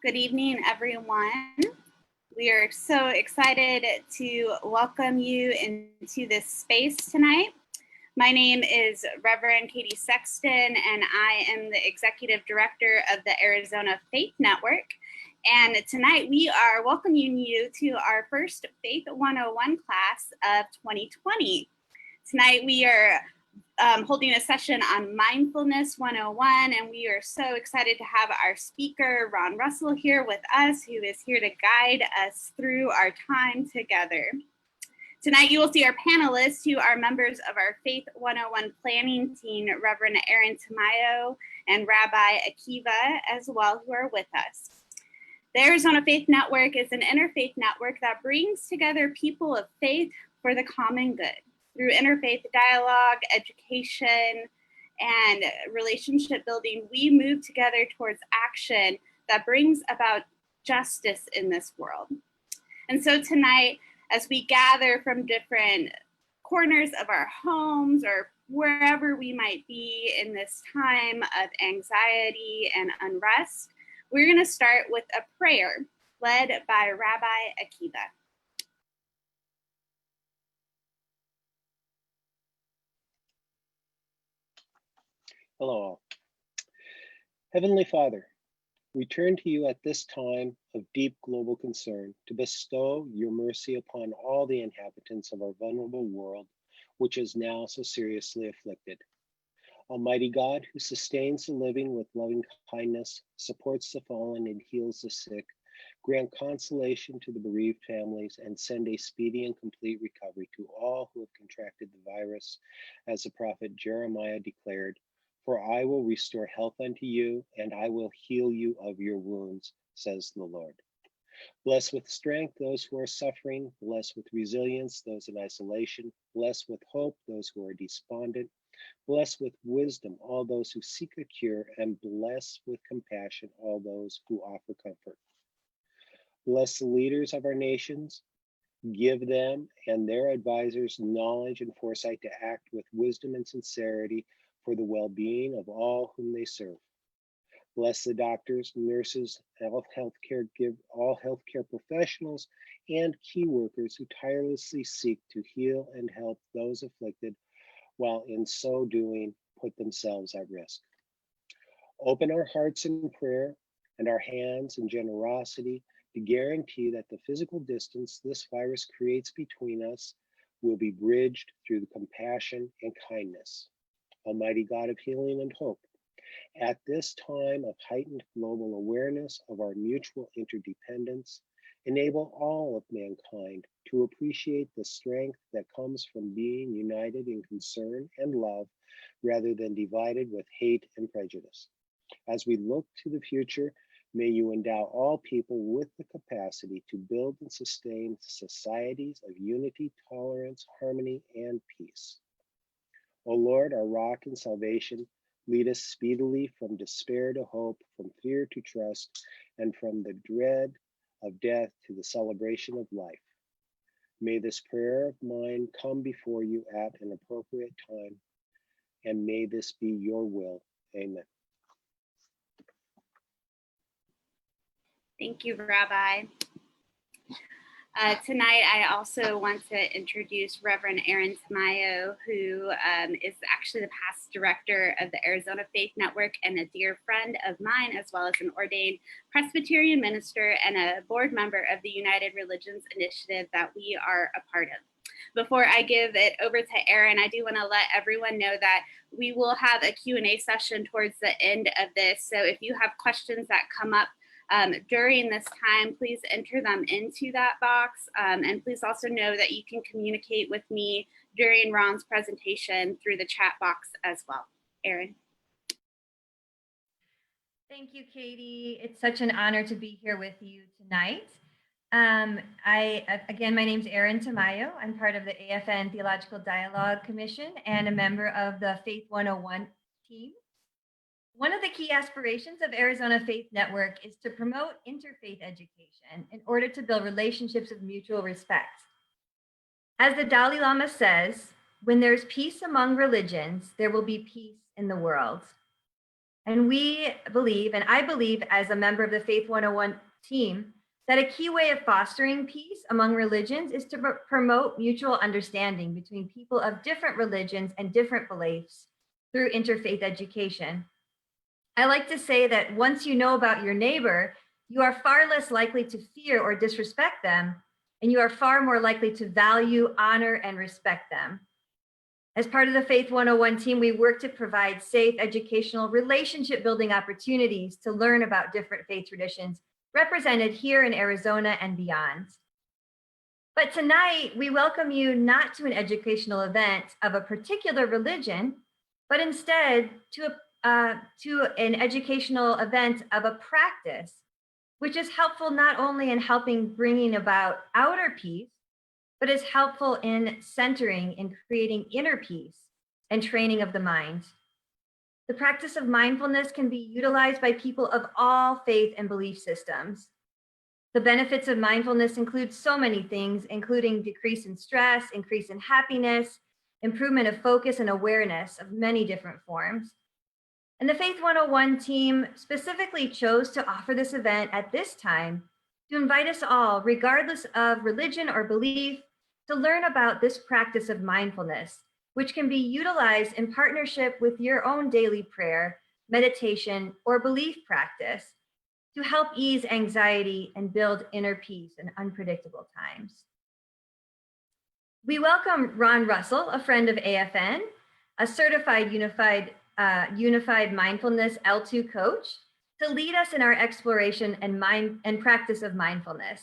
Good evening, everyone. We are so excited to welcome you into this space tonight. My name is Reverend Katie Sexton, and I am the Executive Director of the Arizona Faith Network. And tonight we are welcoming you to our first Faith 101 class of 2020. Tonight we are holding a session on Mindfulness 101, and we are so excited to have our speaker, Ron Russell, here with us, who is here to guide us through our time together. Tonight you will see our panelists, who are members of our Faith 101 planning team, Reverend Aaron Tamayo and Rabbi Akiva as well, who are with us. The Arizona Faith Network is an interfaith network that brings together people of faith for the common good. Through interfaith dialogue, education, and relationship building, we move together towards action that brings about justice in this world. And so tonight, as we gather from different corners of our homes or wherever we might be in this time of anxiety and unrest, we're going to start with a prayer led by Rabbi Akiva. Hello all. Heavenly Father, we turn to you at this time of deep global concern to bestow your mercy upon all the inhabitants of our vulnerable world, which is now so seriously afflicted. Almighty God, who sustains the living with loving kindness, supports the fallen and heals the sick, grant consolation to the bereaved families and send a speedy and complete recovery to all who have contracted the virus, as the prophet Jeremiah declared, "For I will restore health unto you, and I will heal you of your wounds, says the Lord." Bless with strength those who are suffering, bless with resilience those in isolation, bless with hope those who are despondent, bless with wisdom all those who seek a cure, and bless with compassion all those who offer comfort. Bless the leaders of our nations, give them and their advisors knowledge and foresight to act with wisdom and sincerity for the well-being of all whom they serve. Bless the doctors, nurses, all healthcare professionals, and key workers who tirelessly seek to heal and help those afflicted, while in so doing put themselves at risk. Open our hearts in prayer and our hands in generosity to guarantee that the physical distance this virus creates between us will be bridged through the compassion and kindness. Almighty God of healing and hope, at this time of heightened global awareness of our mutual interdependence, enable all of mankind to appreciate the strength that comes from being united in concern and love rather than divided with hate and prejudice. As we look to the future, may you endow all people with the capacity to build and sustain societies of unity, tolerance, harmony, and peace. O Lord, our rock and salvation, lead us speedily from despair to hope, from fear to trust, and from the dread of death to the celebration of life. May this prayer of mine come before you at an appropriate time, and may this be your will. Amen. Thank you, Rabbi. Tonight, I also want to introduce Reverend Aaron Tamayo, who is actually the past director of the Arizona Faith Network and a dear friend of mine, as well as an ordained Presbyterian minister and a board member of the United Religions Initiative that we are a part of. Before I give it over to Aaron, I do want to let everyone know that we will have a Q&A session towards the end of this. So if you have questions that come up during this time, please enter them into that box. And please also know that you can communicate with me during Ron's presentation through the chat box as well. Aaron. Thank you, Katie. It's such an honor to be here with you tonight. Again, my name's Aaron Tamayo. I'm part of the AFN Theological Dialogue Commission and a member of the Faith 101 team. One of the key aspirations of Arizona Faith Network is to promote interfaith education in order to build relationships of mutual respect. As the Dalai Lama says, when there's peace among religions, there will be peace in the world. And we believe, and I believe as a member of the Faith 101 team, that a key way of fostering peace among religions is to promote mutual understanding between people of different religions and different beliefs through interfaith education. I like to say that once you know about your neighbor, you are far less likely to fear or disrespect them, and you are far more likely to value, honor, and respect them. As part of the Faith 101 team, we work to provide safe, educational, relationship building opportunities to learn about different faith traditions represented here in Arizona and beyond. But tonight, we welcome you not to an educational event of a particular religion, but instead to an educational event of a practice, which is helpful not only in helping bringing about outer peace, but is helpful in centering and creating inner peace and training of the mind. The practice of mindfulness can be utilized by people of all faith and belief systems. The benefits of mindfulness include so many things, including decrease in stress, increase in happiness, improvement of focus and awareness of many different forms. And the Faith 101 team specifically chose to offer this event at this time to invite us all, regardless of religion or belief, to learn about this practice of mindfulness, which can be utilized in partnership with your own daily prayer, meditation, or belief practice to help ease anxiety and build inner peace in unpredictable times. We welcome Ron Russell, a friend of AFN, a certified Unified Mindfulness L2 coach, to lead us in our exploration and practice of mindfulness.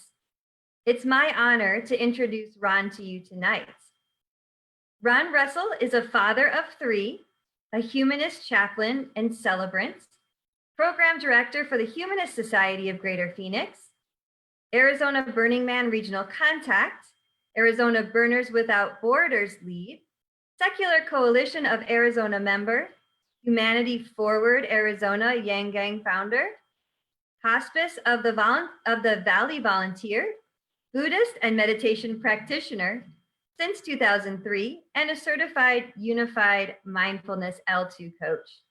It's my honor to introduce Ron to you tonight. Ron Russell is a father of three, a humanist chaplain and celebrant, program director for the Humanist Society of Greater Phoenix, Arizona Burning Man Regional Contact, Arizona Burners Without Borders lead, Secular Coalition of Arizona member, Humanity Forward Arizona Yang Gang founder, Hospice of the Valley volunteer, Buddhist and meditation practitioner since 2003, and a certified Unified Mindfulness L2 coach.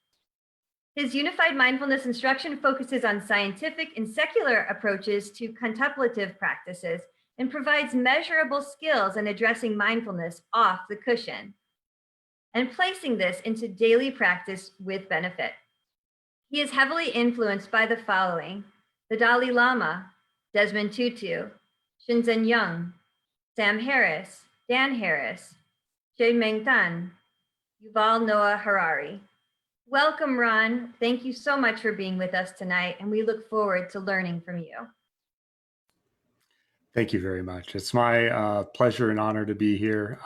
His Unified Mindfulness instruction focuses on scientific and secular approaches to contemplative practices and provides measurable skills in addressing mindfulness off the cushion and placing this into daily practice with benefit. He is heavily influenced by the following: the Dalai Lama, Desmond Tutu, Shinzen Young, Sam Harris, Dan Harris, Jay Meng Tan, Yuval Noah Harari. Welcome, Ron. Thank you so much for being with us tonight, and we look forward to learning from you. Thank you very much. It's my pleasure and honor to be here.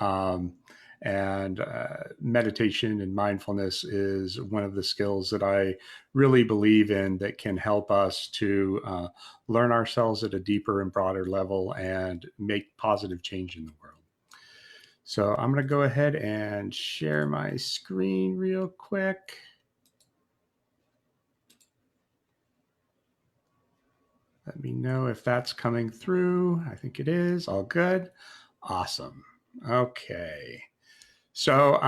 Meditation and mindfulness is one of the skills that I really believe in that can help us to learn ourselves at a deeper and broader level and make positive change in the world. So I'm going to go ahead and share my screen real quick. Let me know if that's coming through. I think it is. All good. Awesome. Okay. So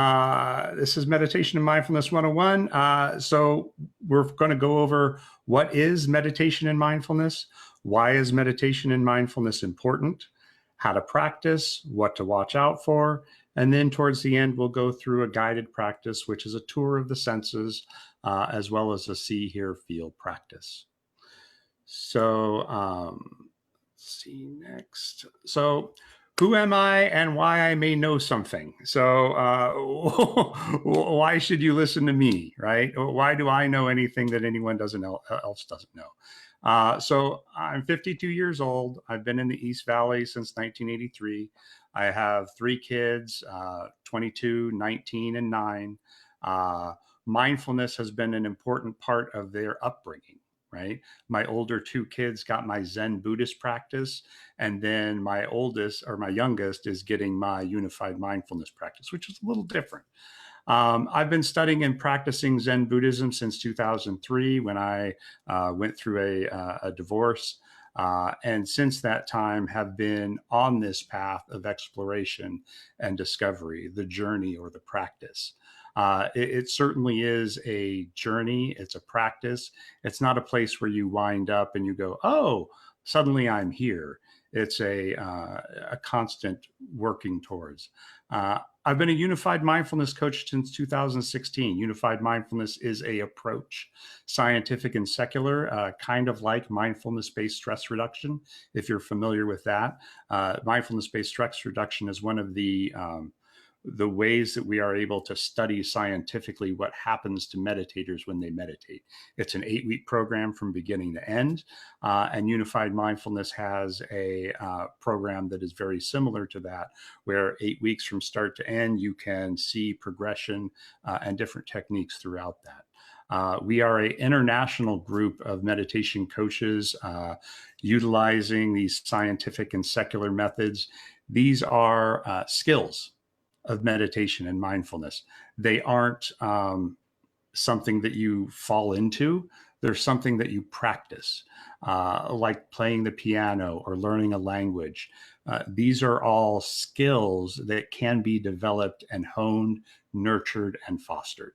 this is Meditation and Mindfulness 101. So we're going to go over what is meditation and mindfulness, why is meditation and mindfulness important, how to practice, what to watch out for, and then towards the end, we'll go through a guided practice, which is a tour of the senses, as well as a see, hear, feel practice. So let's see next. So who am I and why I may know something? So why should you listen to me, right? Why do I know anything that anyone else doesn't know? So I'm 52 years old. I've been in the East Valley since 1983. I have 3 kids, 22, 19, and 9. Mindfulness has been an important part of their upbringing. Right. My older 2 kids got my Zen Buddhist practice. And then my youngest is getting my Unified Mindfulness practice, which is a little different. I've been studying and practicing Zen Buddhism since 2003 when I went through a divorce. And since that time have been on this path of exploration and discovery, the journey or the practice. It certainly is a journey. It's a practice. It's not a place where you wind up and you go, oh, suddenly I'm here. It's a constant working towards. I've been a unified mindfulness coach since 2016. Unified mindfulness is a approach, scientific and secular, kind of like mindfulness-based stress reduction, if you're familiar with that. Mindfulness-based stress reduction is one of the ways that we are able to study scientifically what happens to meditators when they meditate. It's an 8-week program from beginning to end, and Unified Mindfulness has a program that is very similar to that, where 8 weeks from start to end, you can see progression and different techniques throughout that. We are an international group of meditation coaches utilizing these scientific and secular methods. These are skills of meditation and mindfulness. They aren't something that you fall into. They're something that you practice, like playing the piano or learning a language. These are all skills that can be developed and honed, nurtured, and fostered.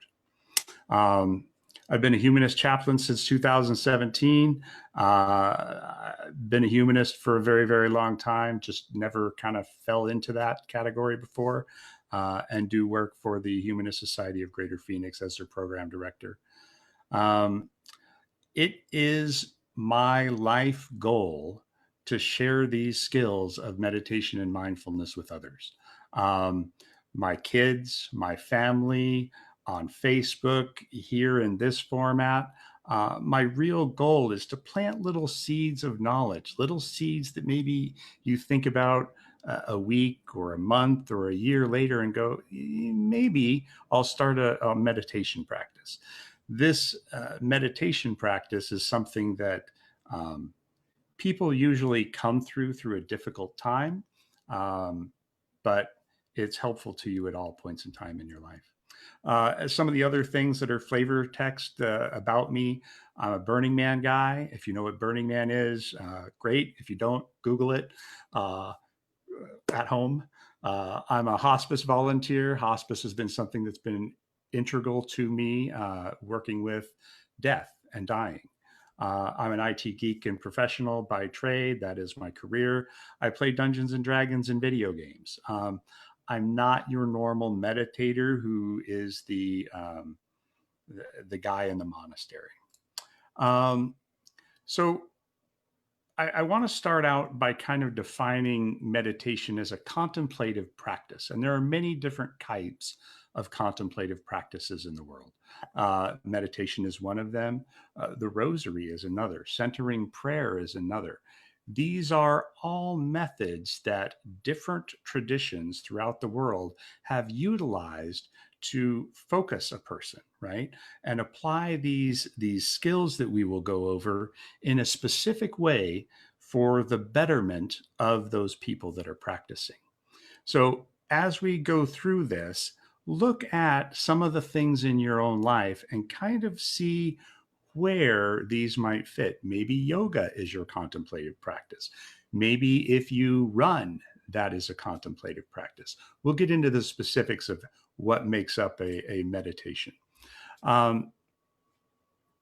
I've been a humanist chaplain since 2017. Been a humanist for a very, very long time, just never kind of fell into that category before, and do work for the Humanist Society of Greater Phoenix as their program director. It is my life goal to share these skills of meditation and mindfulness with others. My kids, my family, on Facebook, here in this format. My real goal is to plant little seeds of knowledge, little seeds that maybe you think about a week or a month or a year later and go, maybe I'll start a meditation practice. This meditation practice is something that people usually come through a difficult time, but it's helpful to you at all points in time in your life. Some of the other things that are flavor text about me, I'm a Burning Man guy. If you know what Burning Man is, great. If you don't, Google it at home. I'm a hospice volunteer. Hospice has been something that's been integral to me, working with death and dying. I'm an IT geek and professional by trade. That is my career. I play Dungeons and Dragons in video games. I'm not your normal meditator who is the guy in the monastery. So I want to start out by kind of defining meditation as a contemplative practice. And there are many different types of contemplative practices in the world. Meditation is one of them. The rosary is another. Centering prayer is another. These are all methods that different traditions throughout the world have utilized to focus a person, right? And apply these skills that we will go over in a specific way for the betterment of those people that are practicing. So as we go through this, look at some of the things in your own life and kind of see where these might fit. Maybe yoga is your contemplative practice. Maybe if you run, that is a contemplative practice. We'll get into the specifics of what makes up a meditation.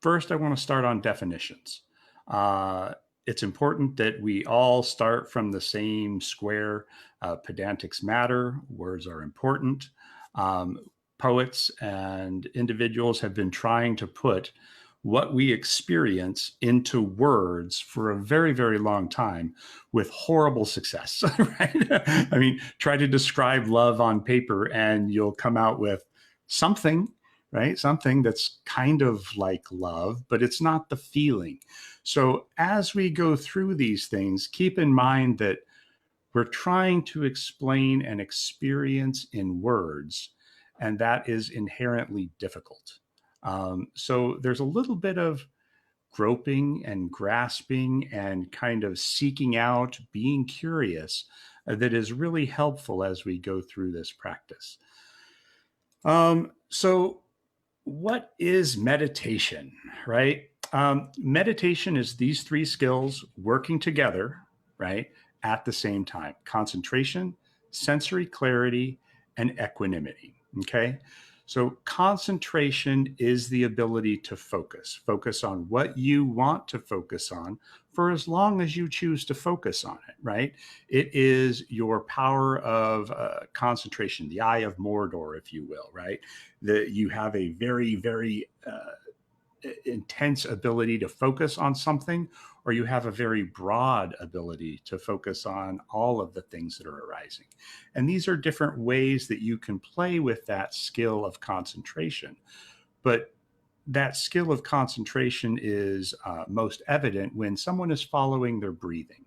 First, I want to start on definitions. It's important that we all start from the same square. Pedantics matter. Words are important. Poets and individuals have been trying to put what we experience into words for a very, very long time with horrible success, right? I mean, try to describe love on paper and you'll come out with something, right? Something that's kind of like love, but it's not the feeling. So as we go through these things, keep in mind that we're trying to explain an experience in words, and that is inherently difficult. So there's a little bit of groping and grasping and kind of seeking out, being curious, that is really helpful as we go through this practice. So what is meditation, right? Meditation is these three skills working together, right, at the same time: concentration, sensory clarity, and equanimity. Okay. So concentration is the ability to focus on what you want to focus on for as long as you choose to focus on it, right? It is your power of concentration, the eye of Mordor, if you will, right? That you have a very, very intense ability to focus on something, or you have a very broad ability to focus on all of the things that are arising. And these are different ways that you can play with that skill of concentration. But that skill of concentration is most evident when someone is following their breathing,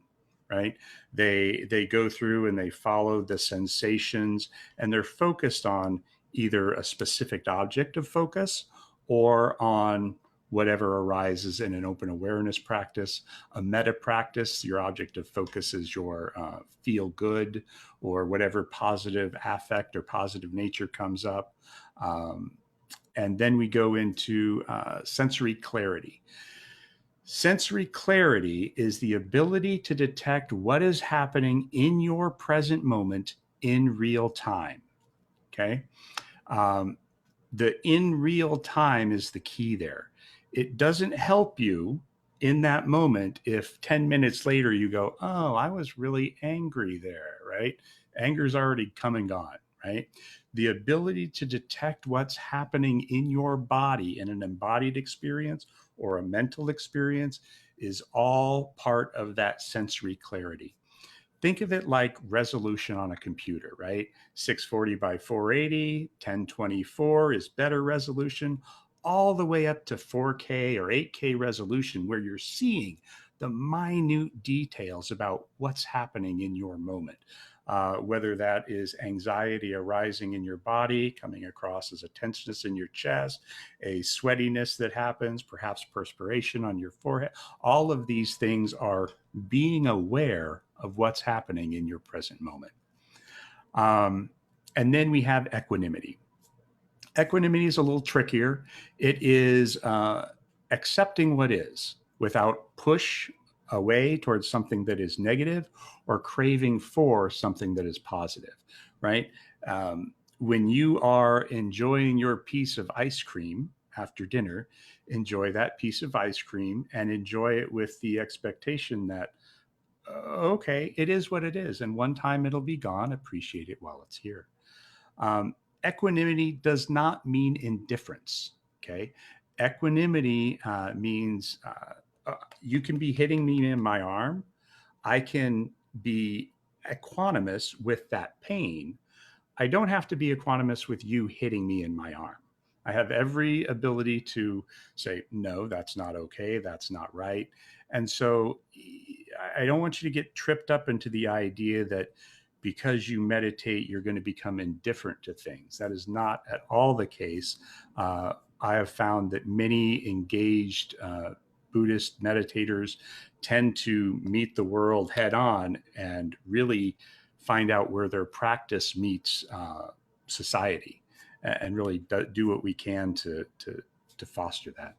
right? They go through and they follow the sensations, and they're focused on either a specific object of focus or on whatever arises in an open awareness practice. A meta practice, your object of focus is your feel good or whatever positive affect or positive nature comes up. And then we go into sensory clarity. Sensory clarity is the ability to detect what is happening in your present moment in real time. Okay. The in real time is the key there. It doesn't help you in that moment if 10 minutes later you go, oh, I was really angry there, right? Anger's already come and gone, right? The ability to detect what's happening in your body in an embodied experience or a mental experience is all part of that sensory clarity. Think of it like resolution on a computer, right? 640 by 480, 1024 is better resolution, all the way up to 4K or 8K resolution, where you're seeing the minute details about what's happening in your moment. Whether that is anxiety arising in your body, coming across as a tenseness in your chest, a sweatiness that happens, perhaps perspiration on your forehead. All of these things are being aware of what's happening in your present moment. And then we have equanimity. Equanimity is a little trickier. It is accepting what is without push away towards something that is negative or craving for something that is positive, right? When you are enjoying your piece of ice cream after dinner, enjoy that piece of ice cream and enjoy it with the expectation that, okay, it is what it is. And one time it'll be gone. Appreciate it while it's here. Equanimity does not mean indifference. Okay. Equanimity means you can be hitting me in my arm. I can be equanimous with that pain. I don't have to be equanimous with you hitting me in my arm. I have every ability to say, no, that's not okay. That's not right. And so I don't want you to get tripped up into the idea that because you meditate, you're going to become indifferent to things. That is not at all the case. I have found that many engaged Buddhist meditators tend to meet the world head on and really find out where their practice meets society, and really do what we can to foster that.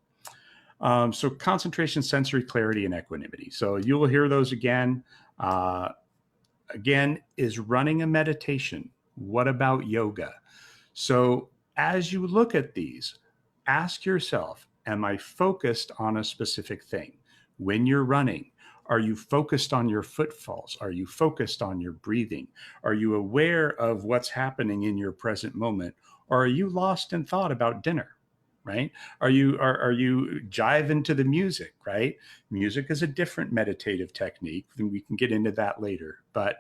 So concentration, sensory clarity, and equanimity. So you will hear those again. Again, is running a meditation. What about yoga? So as you look at these, ask yourself, am I focused on a specific thing? When you're running, are you focused on your footfalls? Are you focused on your breathing? Are you aware of what's happening in your present moment? Or are you lost in thought about dinner? Right? Are you jiving to the music? Right? Music is a different meditative technique, and we can get into that later. But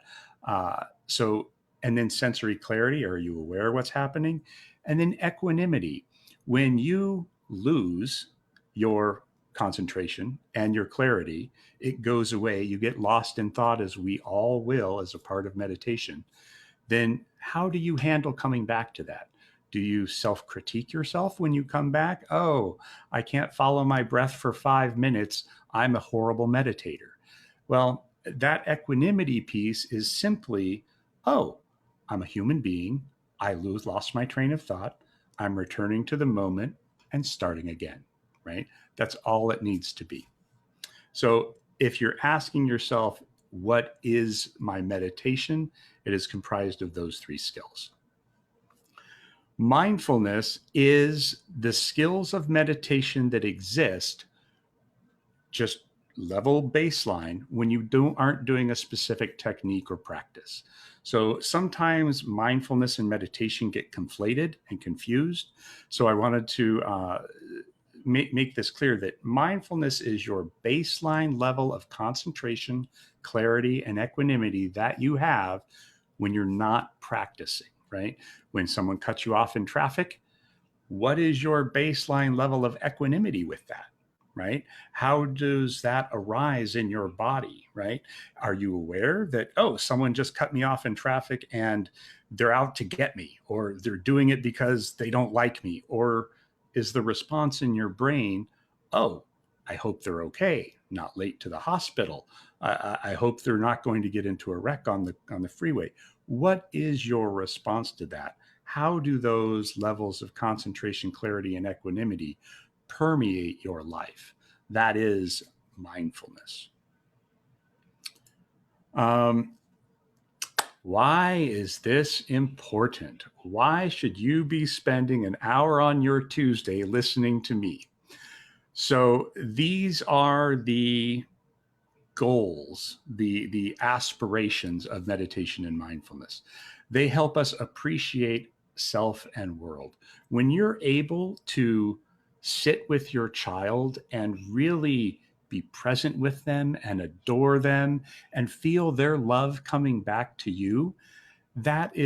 and then sensory clarity. Are you aware of what's happening? And then equanimity. When you lose your concentration and your clarity, it goes away. You get lost in thought, as we all will as a part of meditation. Then how do you handle coming back to that? Do you self-critique yourself when you come back? Oh, I can't follow my breath for 5 minutes. I'm a horrible meditator. Well, that equanimity piece is simply, oh, I'm a human being. I lost my train of thought. I'm returning to the moment and starting again, right? That's all it needs to be. So if you're asking yourself, what is my meditation? It is comprised of those three skills. Mindfulness is the skills of meditation that exist, just level baseline, when you aren't doing a specific technique or practice. So sometimes mindfulness and meditation get conflated and confused. So I wanted to make this clear that mindfulness is your baseline level of concentration, clarity, and equanimity that you have when you're not practicing, right? When someone cuts you off in traffic, what is your baseline level of equanimity with that, right? How does that arise in your body, right? Are you aware that, oh, someone just cut me off in traffic and they're out to get me, or they're doing it because they don't like me? Or is the response in your brain, oh, I hope they're okay, not late to the hospital. I hope they're not going to get into a wreck on the freeway. What is your response to that? How do those levels of concentration, clarity, and equanimity permeate your life? That is mindfulness. Why is this important? Why should you be spending an hour on your Tuesday listening to me? So these are the goals, the aspirations of meditation and mindfulness. They help us appreciate self and world. When you're able to sit with your child and really be present with them and adore them and feel their love coming back to you, that's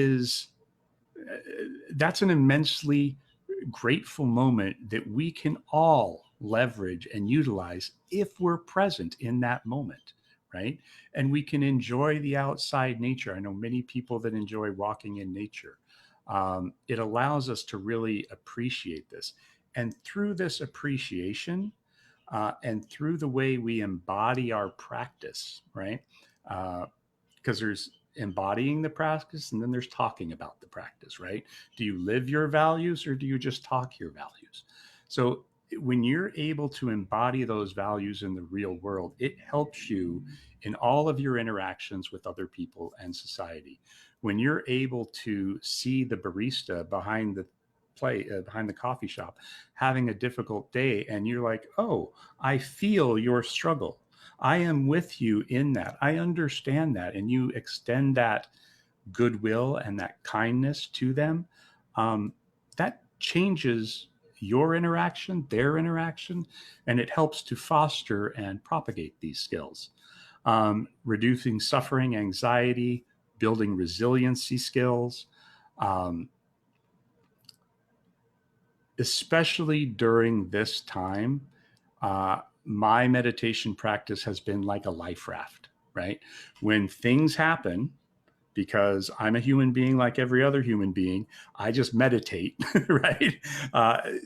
an immensely grateful moment that we can all leverage and utilize if we're present in that moment, right? And we can enjoy the outside nature. I know many people that enjoy walking in nature. It allows us to really appreciate this. And through this appreciation, and through the way we embody our practice, right? Because there's embodying the practice and then there's talking about the practice, right? Do you live your values or do you just talk your values? So when you're able to embody those values in the real world, it helps you in all of your interactions with other people and society. When you're able to see the barista behind the coffee shop having a difficult day, and you're like, oh, I feel your struggle. I am with you in that. I understand that. And you extend that goodwill and that kindness to them. That changes your interaction, their interaction, and it helps to foster and propagate these skills. Reducing suffering, anxiety, building resiliency skills, especially during this time. My meditation practice has been like a life raft, right? When things happen, because I'm a human being like every other human being, I just meditate, right?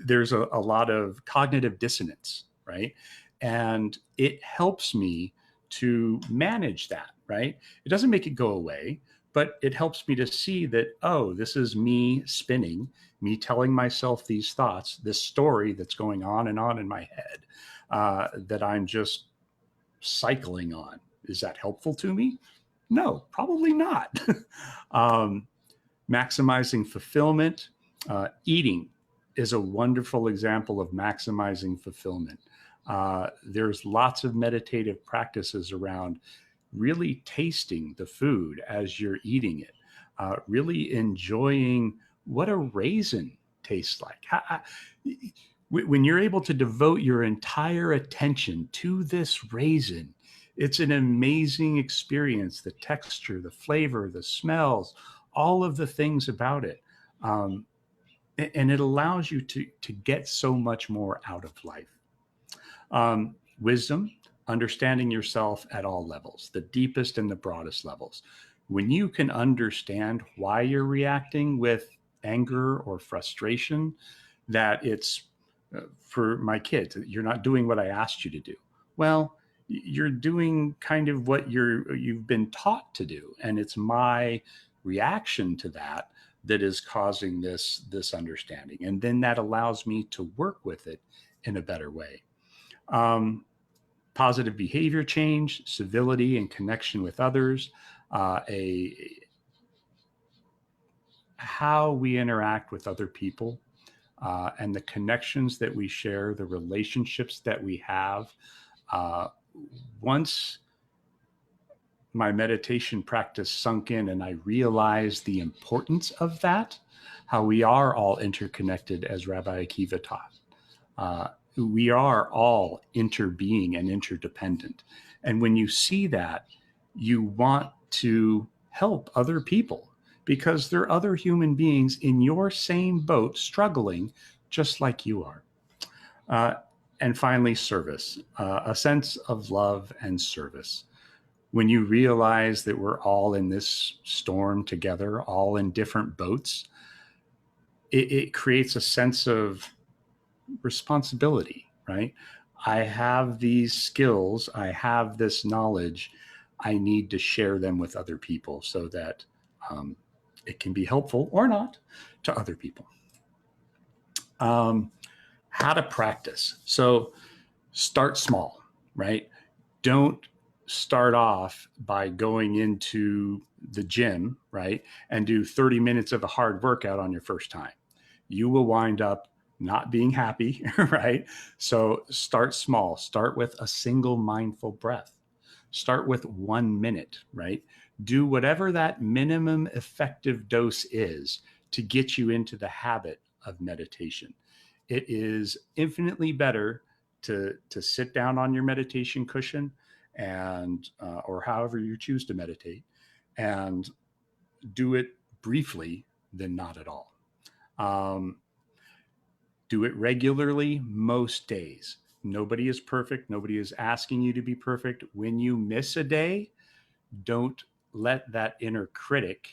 There's a lot of cognitive dissonance, right? And it helps me to manage that, right? It doesn't make it go away, but it helps me to see that, oh, this is me spinning, me telling myself these thoughts, this story that's going on in my head, that I'm just cycling on. Is that helpful to me? No, probably not. Maximizing fulfillment. Eating is a wonderful example of maximizing fulfillment. There's lots of meditative practices around really tasting the food as you're eating it, really enjoying what a raisin tastes like. When you're able to devote your entire attention to this raisin, it's an amazing experience. The texture, the flavor, the smells, all of the things about it. And it allows you to get so much more out of life. Wisdom, understanding yourself at all levels, the deepest and the broadest levels. When you can understand why you're reacting with anger or frustration, that it's for my kids, you're not doing what I asked you to do. Well, you're doing kind of what you've been taught to do, and it's my reaction to that that is causing this understanding, and then that allows me to work with it in a better way. Positive behavior change, civility and connection with others, how we interact with other people, and the connections that we share, the relationships that we have. Once my meditation practice sunk in and I realized the importance of that, how we are all interconnected, as Rabbi Akiva taught. We are all interbeing and interdependent. And when you see that, you want to help other people because there are other human beings in your same boat struggling just like you are. And finally, service, a sense of love and service. When you realize that we're all in this storm together, all in different boats, it creates a sense of responsibility, right? I have these skills, I have this knowledge, I need to share them with other people so that it can be helpful or not to other people. How to practice. So start small, right? Don't start off by going into the gym, right? And do 30 minutes of a hard workout on your first time. You will wind up not being happy, right? So start small. Start with a single mindful breath. Start with 1 minute, right? Do whatever that minimum effective dose is to get you into the habit of meditation. It is infinitely better to sit down on your meditation cushion and or however you choose to meditate and do it briefly than not at all. Do it regularly most days. Nobody is perfect. Nobody is asking you to be perfect. When you miss a day, don't let that inner critic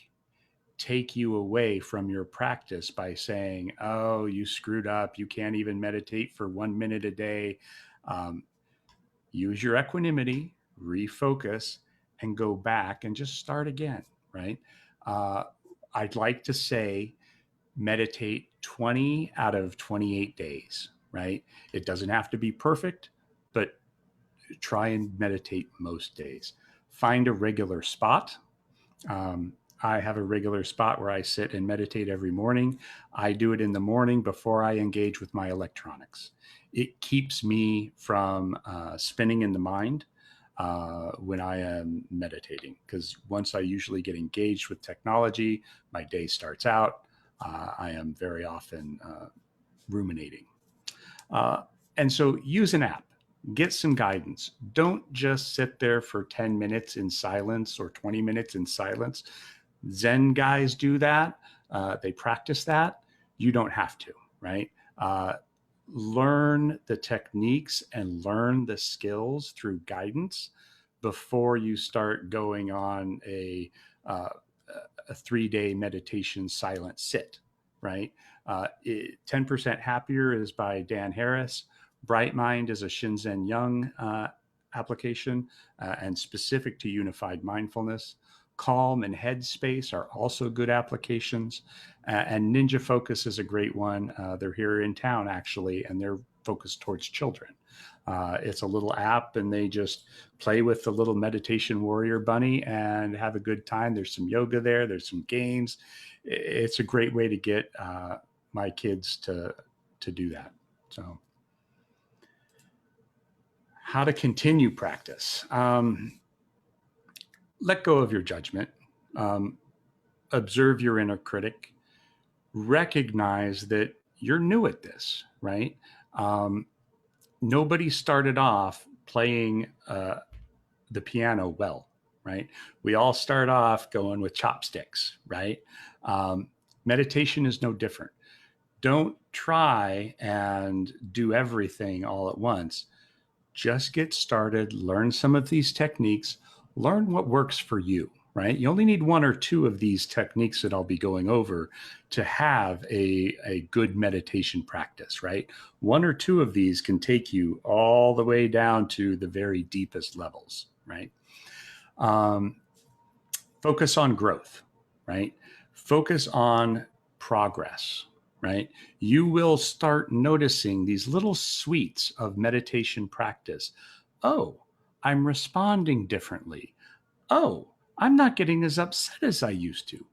take you away from your practice by saying, oh, you screwed up. You can't even meditate for 1 minute a day. Use your equanimity, refocus, and go back and just start again, right? I'd like to say meditate 20 out of 28 days, right? It doesn't have to be perfect, but try and meditate most days. Find a regular spot. I have a regular spot where I sit and meditate every morning. I do it in the morning before I engage with my electronics. It keeps me from spinning in the mind when I am meditating, because once I usually get engaged with technology, my day starts out. I am very often ruminating. And so use an app. Get some guidance. Don't just sit there for 10 minutes in silence or 20 minutes in silence. Zen guys do that. They practice that. You don't have to, right? Learn the techniques and learn the skills through guidance before you start going on a 3-day meditation silent sit, right? 10% Happier is by Dan Harris. Bright Mind is a Shinzen Young application and specific to Unified Mindfulness. Calm and Headspace are also good applications. And Ninja Focus is a great one. They're here in town, actually, and they're focused towards children. It's a little app, and they just play with the little meditation warrior bunny and have a good time. There's some yoga there. There's some games. It's a great way to get my kids to do that. So how to continue practice. Let go of your judgment. Observe your inner critic. Recognize that you're new at this, right? Nobody started off playing the piano well, right? We all start off going with chopsticks, right? Meditation is no different. Don't try and do everything all at once. Just get started, learn some of these techniques, learn what works for you, right? You only need 1 or 2 of these techniques that I'll be going over to have a good meditation practice, right? 1 or 2 of these can take you all the way down to the very deepest levels, right? Focus on growth, right? Focus on progress, right? You will start noticing these little sweets of meditation practice. Oh, I'm responding differently. Oh, I'm not getting as upset as I used to.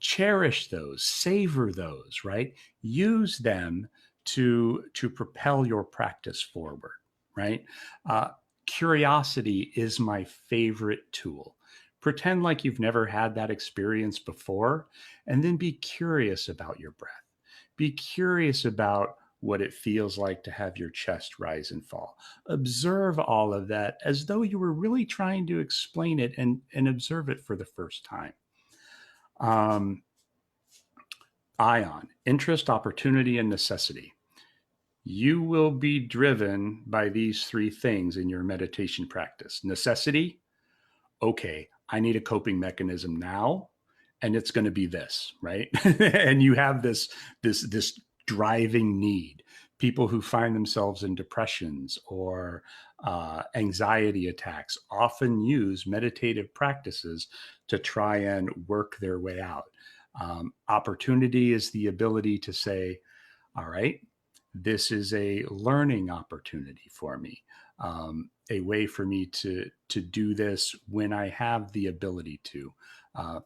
Cherish those, savor those, right? Use them to propel your practice forward, right? Uh, Curiosity is my favorite tool. Pretend like you've never had that experience before, and then be curious about your breath. Be curious about what it feels like to have your chest rise and fall. Observe all of that as though you were really trying to explain it and observe it for the first time. Um, ION, interest, opportunity, and necessity. You will be driven by these three things in your meditation practice. Necessity, okay, I need a coping mechanism now, and it's going to be this, right? And you have this driving need. People who find themselves in depressions or anxiety attacks often use meditative practices to try and work their way out. Opportunity is the ability to say, all right, this is a learning opportunity for me, a way for me to do this when I have the ability to. Uh,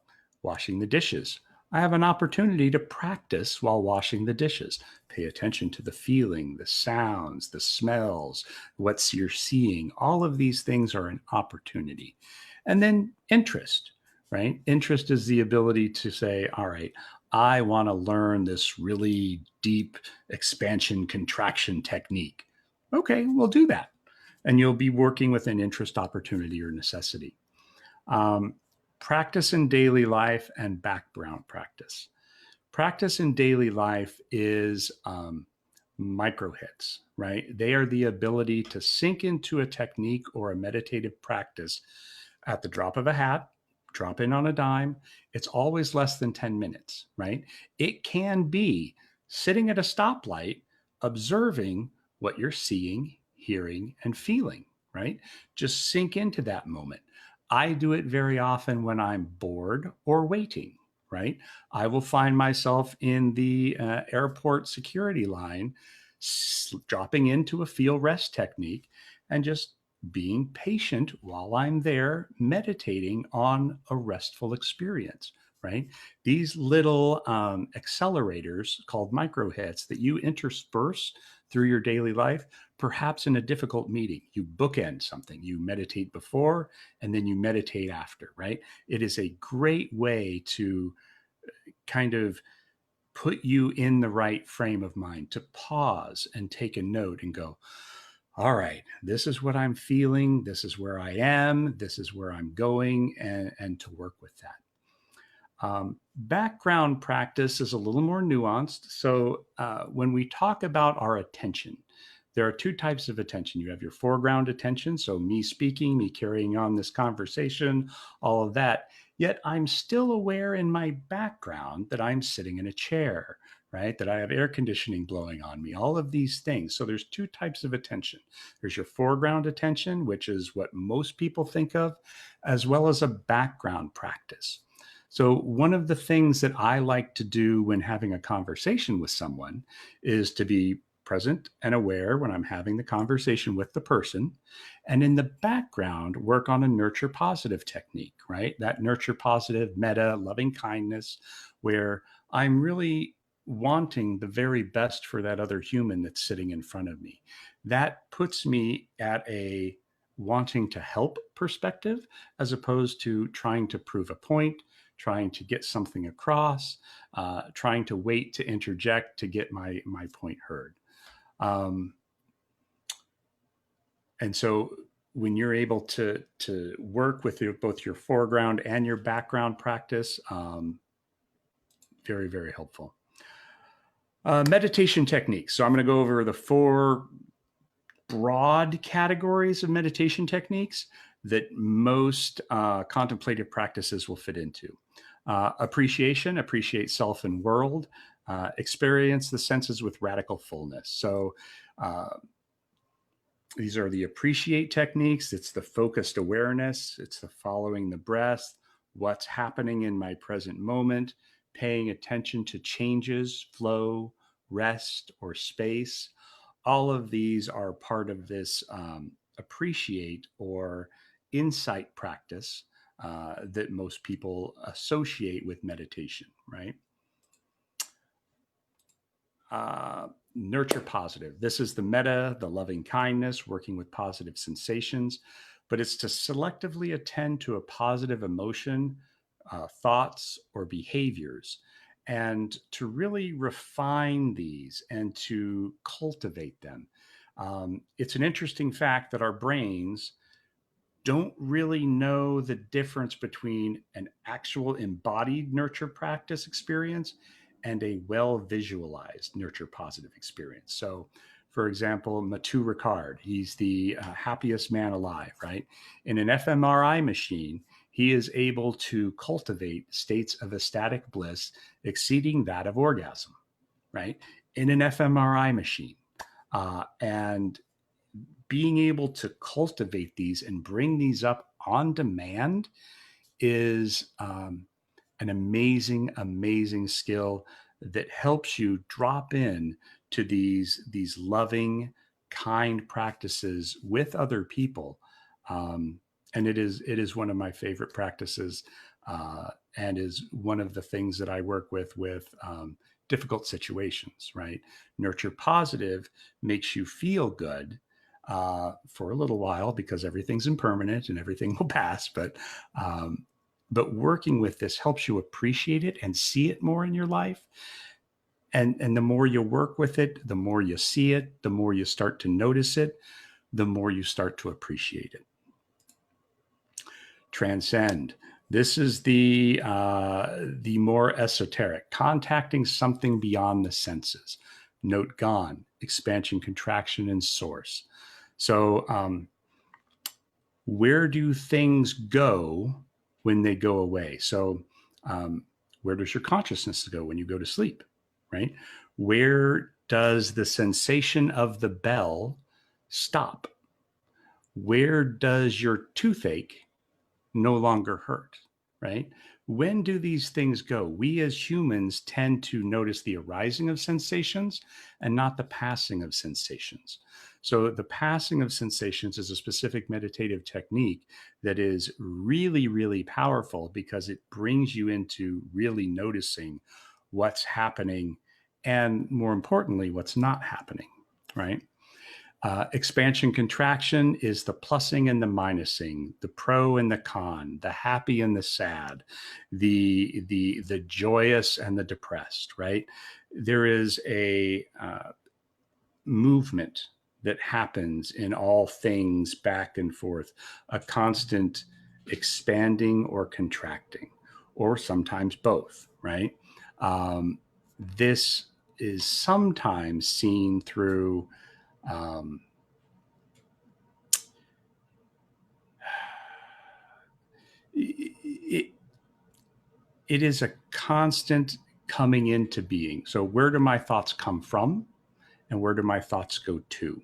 Washing the dishes. I have an opportunity to practice while washing the dishes. Pay attention to the feeling, the sounds, the smells, what you're seeing. All of these things are an opportunity. And then interest, right? Interest is the ability to say, all right, I want to learn this really deep expansion contraction technique. Okay, we'll do that. And you'll be working with an interest, opportunity, or necessity. Um, Practice in daily life and background practice. Practice in daily life is micro hits, right? They are the ability to sink into a technique or a meditative practice at the drop of a hat, drop in on a dime. It's always less than 10 minutes, right? It can be sitting at a stoplight, observing what you're seeing, hearing, and feeling, right? Just sink into that moment. I do it very often when I'm bored or waiting, right? I will find myself in the airport security line, dropping into a feel rest technique and just being patient while I'm there meditating on a restful experience, right? These little accelerators called micro hits that you intersperse through your daily life, perhaps in a difficult meeting. You bookend something, you meditate before and then you meditate after, right? It is a great way to kind of put you in the right frame of mind, to pause and take a note and go, all right, this is what I'm feeling. This is where I am. This is where I'm going, and to work with that. Background practice is a little more nuanced. So when we talk about our attention, there are two types of attention. You have your foreground attention, so me speaking, me carrying on this conversation, all of that. Yet I'm still aware in my background that I'm sitting in a chair, right? That I have air conditioning blowing on me, all of these things. So there's two types of attention. There's your foreground attention, which is what most people think of, as well as a background practice. So one of the things that I like to do when having a conversation with someone is to be present and aware when I'm having the conversation with the person. And in the background, work on a nurture positive technique, right? That nurture positive, meta, loving kindness, where I'm really wanting the very best for that other human that's sitting in front of me. That puts me at a wanting to help perspective, as opposed to trying to prove a point, trying to get something across, trying to wait to interject to get my point heard. And so when you're able to work with both your foreground and your background practice, very, very helpful. Meditation techniques. So I'm going to go over the 4 broad categories of meditation techniques that most contemplative practices will fit into. Appreciation, appreciate self and world. Experience the senses with radical fullness. So these are the appreciate techniques. It's the focused awareness. It's the following the breath, what's happening in my present moment, paying attention to changes, flow, rest, or space. All of these are part of this appreciate or insight practice that most people associate with meditation, right? Nurture positive. This is the metta, the loving kindness, working with positive sensations, but it's to selectively attend to a positive emotion, thoughts, or behaviors, and to really refine these and to cultivate them. It's an interesting fact that our brains don't really know the difference between an actual embodied nurture practice experience and a well visualized nurture positive experience. So, for example, Matthieu Ricard, he's the happiest man alive, right? In an fMRI machine, he is able to cultivate states of ecstatic bliss exceeding that of orgasm, right? In an fMRI machine. And being able to cultivate these and bring these up on demand is an amazing, amazing skill that helps you drop in to these loving, kind practices with other people. And it is one of my favorite practices, and is one of the things that I work with difficult situations, right? Nurture positive makes you feel good for a little while because everything's impermanent and everything will pass. But working with this helps you appreciate it and see it more in your life. And the more you work with it, the more you see it, the more you start to notice it, the more you start to appreciate it. Transcend. This is the more esoteric, contacting something beyond the senses. Note gone, expansion, contraction, and source. So where do things go when they go away? So where does your consciousness go when you go to sleep, right? Where does the sensation of the bell stop? Where does your toothache no longer hurt, right? When do these things go? We as humans tend to notice the arising of sensations and not the passing of sensations. So the passing of sensations is a specific meditative technique that is really, really powerful because it brings you into really noticing what's happening and, more importantly, what's not happening, right? Expansion contraction is the plussing and the minusing, the pro and the con, the happy and the sad, the joyous and the depressed, right? There is a movement that happens in all things back and forth, a constant expanding or contracting, or sometimes both, right? This is sometimes seen through it is a constant coming into being. So where do my thoughts come from and where do my thoughts go to?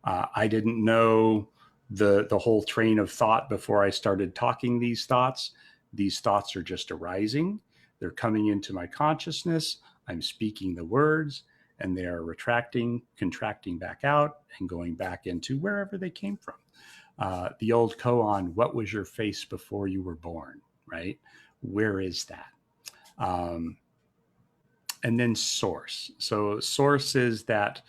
I didn't know the whole train of thought before I started talking these thoughts. These thoughts are just arising. They're coming into my consciousness. I'm speaking the words and they are retracting, contracting back out and going back into wherever they came from. The old koan, what was your face before you were born, right? Where is that? And then source. So source is that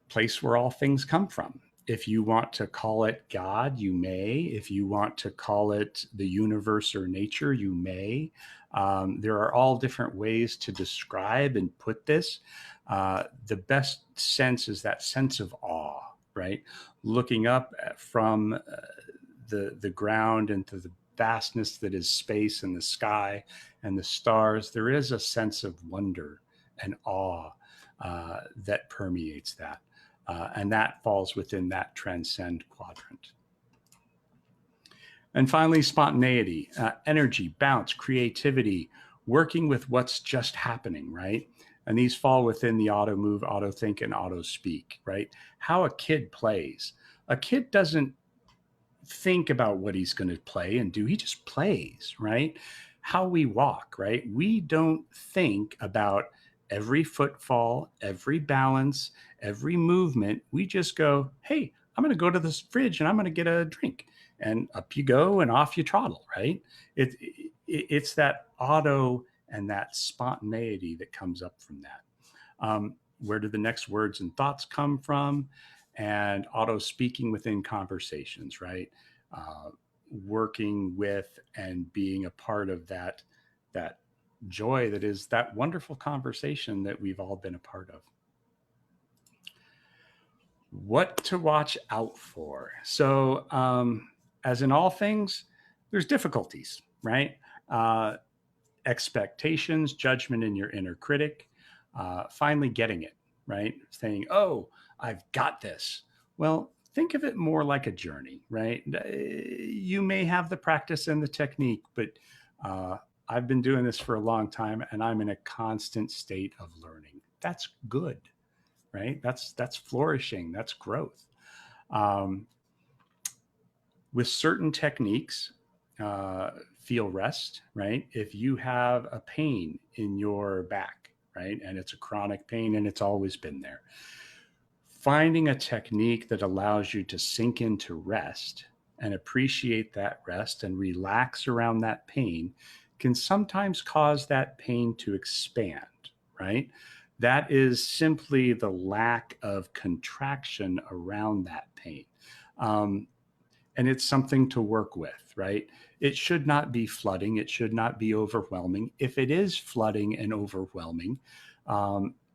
place where all things come from. If you want to call it God, you may. If you want to call it the universe or nature, you may. There are all different ways to describe and put this. The best sense is that sense of awe, right? Looking up from the ground into the vastness that is space and the sky and the stars. There is a sense of wonder and awe that permeates that. And that falls within that transcend quadrant. And finally, spontaneity, energy, bounce, creativity, working with what's just happening, right? And these fall within the auto move, auto think, and auto speak, right? How a kid plays. A kid doesn't think about what he's going to play and do. He just plays, right? how we walk, right? We don't think about every footfall, every balance, every movement. We just go, hey, I'm going to go to this fridge and I'm going to get a drink. And up you go and off you trottle, right? It's that auto and that spontaneity that comes up from that. Where do the next words and thoughts come from? And auto speaking within conversations, right? Working with and being a part of that joy that is that wonderful conversation that we've all been a part of. What to watch out for? So, as in all things, there's difficulties, right? Expectations, judgment in your inner critic, finally getting it, right? Saying, oh, I've got this. Well, think of it more like a journey, right? You may have the practice and the technique, but I've been doing this for a long time and I'm in a constant state of learning. That's good, right? That's flourishing, that's growth. With certain techniques, feel rest, right? If you have a pain in your back, right, and it's a chronic pain and it's always been there, finding a technique that allows you to sink into rest and appreciate that rest and relax around that pain can sometimes cause that pain to expand, right? That is simply the lack of contraction around that pain. And it's something to work with, right? It should not be flooding. It should not be overwhelming. If it is flooding and overwhelming,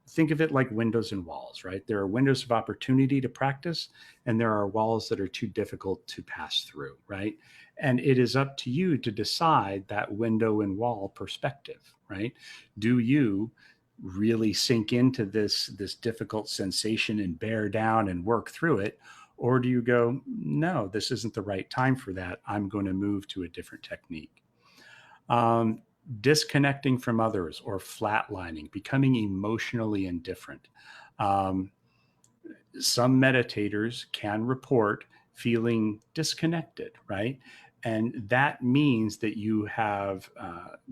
think of it like windows and walls, right? There are windows of opportunity to practice, and there are walls that are too difficult to pass through, right? And it is up to you to decide that window and wall perspective, right? Do you really sink into this difficult sensation and bear down and work through it? Or do you go, no, this isn't the right time for that. I'm going to move to a different technique. Disconnecting from others or flatlining, becoming emotionally indifferent. Some meditators can report feeling disconnected, right? And that means that you have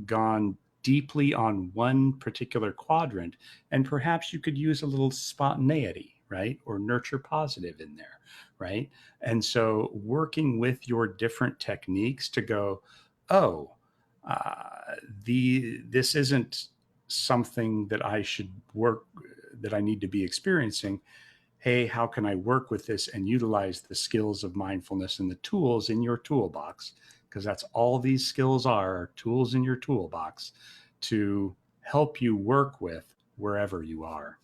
gone deeply on one particular quadrant, and perhaps you could use a little spontaneity, right? Or nurture positive in there, right? And so working with your different techniques to go, oh, this isn't something that I should work, that I need to be experiencing. Hey, how can I work with this and utilize the skills of mindfulness and the tools in your toolbox? Because that's all these skills are tools in your toolbox to help you work with wherever you are.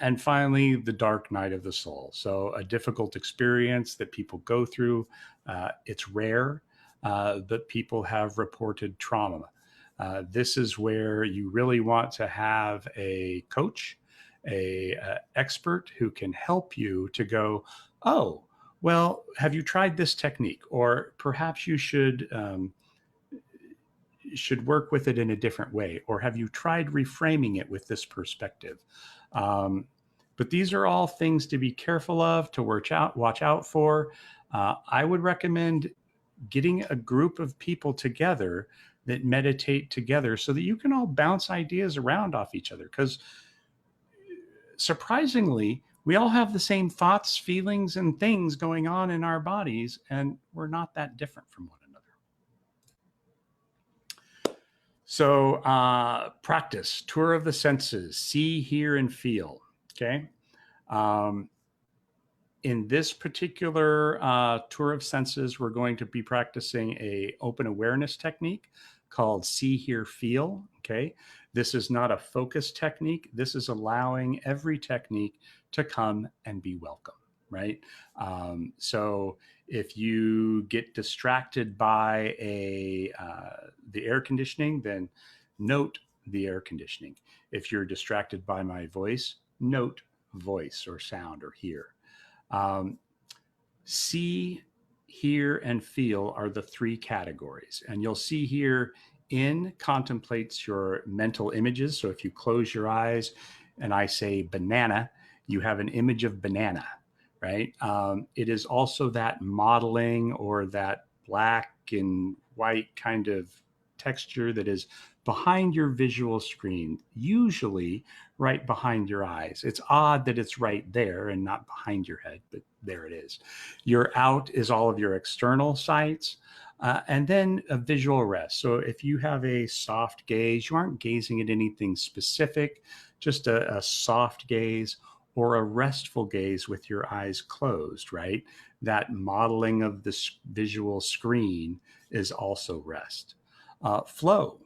And finally, the dark night of the soul. So a difficult experience that people go through. It's rare, but people have reported trauma. This is where you really want to have a coach, a expert who can help you to go, oh, well, have you tried this technique? Or perhaps you should work with it in a different way. Or have you tried reframing it with this perspective? But these are all things to be careful of, to watch out for. I would recommend getting a group of people together that meditate together so that you can all bounce ideas around off each other. Because surprisingly, we all have the same thoughts, feelings, and things going on in our bodies, and we're not that different from one another. So practice, tour of the senses, see, hear, and feel. Okay. In this particular tour of senses, we're going to be practicing a open awareness technique called see, hear, feel. Okay. This is not a focus technique. This is allowing every technique to come and be welcome, right? So if you get distracted by the air conditioning, then note the air conditioning. If you're distracted by my voice, note voice or sound or hear. See, hear, and feel are the three categories. And you'll see here in contemplates your mental images. So if you close your eyes and I say banana, you have an image of banana, right? It is also that modeling or that black and white kind of texture that is behind your visual screen, usually right behind your eyes. It's odd that it's right there and not behind your head, but there it is. Your out is all of your external sights. And then a visual rest. So if you have a soft gaze, you aren't gazing at anything specific, just a soft gaze or a restful gaze with your eyes closed, right? That modeling of the visual screen is also rest. Flow,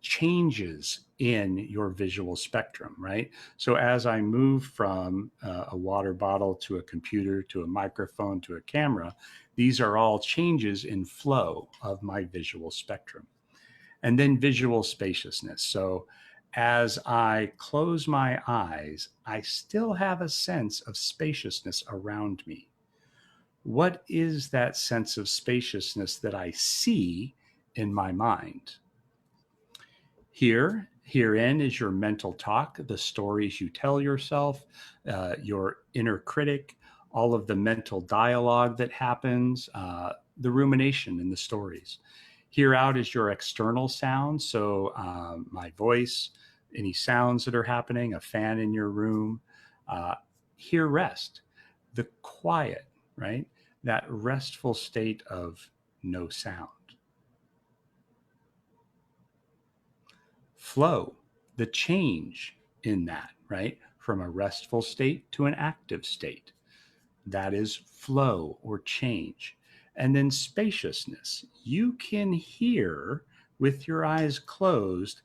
changes in your visual spectrum, right? So as I move from a water bottle to a computer to a microphone to a camera, these are all changes in flow of my visual spectrum. And then visual spaciousness. So as I close my eyes, I still have a sense of spaciousness around me. What is that sense of spaciousness that I see in my mind? Herein is your mental talk, the stories you tell yourself, your inner critic, all of the mental dialogue that happens, the rumination in the stories. Here out is your external sound. So my voice, any sounds that are happening, a fan in your room. Here rest, the quiet, right? That restful state of no sound. Flow, the change in that, right? From a restful state to an active state. That is flow or change. And then spaciousness. You can hear with your eyes closed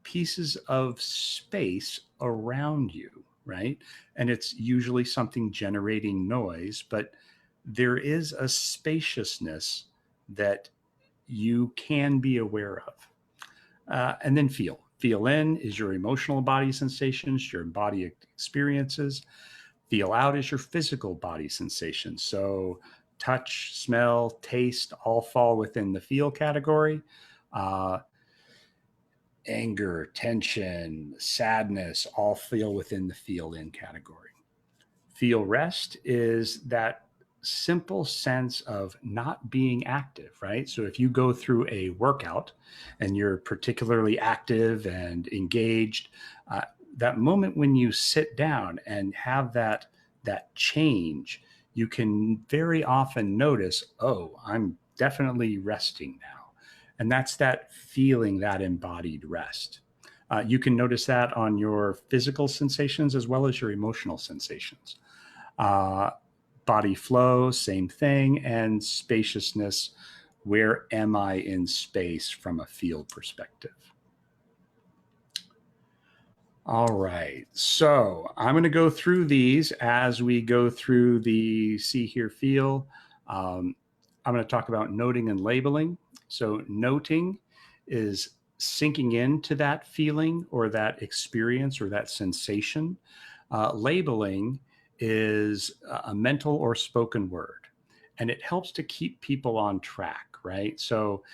pieces of space around you, right? And it's usually something generating noise, but there is a spaciousness that you can be aware of. And then feel. Feel in is your emotional body sensations, your body experiences. Feel out is your physical body sensations. So touch, smell, taste all fall within the feel category. Anger, tension, sadness all feel within the feel in category. Feel rest is that simple sense of not being active, right? So if you go through a workout and you're particularly active and engaged, that moment when you sit down and have that change, you can very often notice, oh, I'm definitely resting now. And that's that feeling, that embodied rest. You can notice that on your physical sensations as well as your emotional sensations. Body flow, same thing, and spaciousness. Where am I in space from a feel perspective? All right, so I'm going to go through these as we go through the see, hear, feel. I'm going to talk about noting and labeling. So noting is sinking into that feeling or that experience or that sensation. Labeling is a mental or spoken word, and it helps to keep people on track, right? So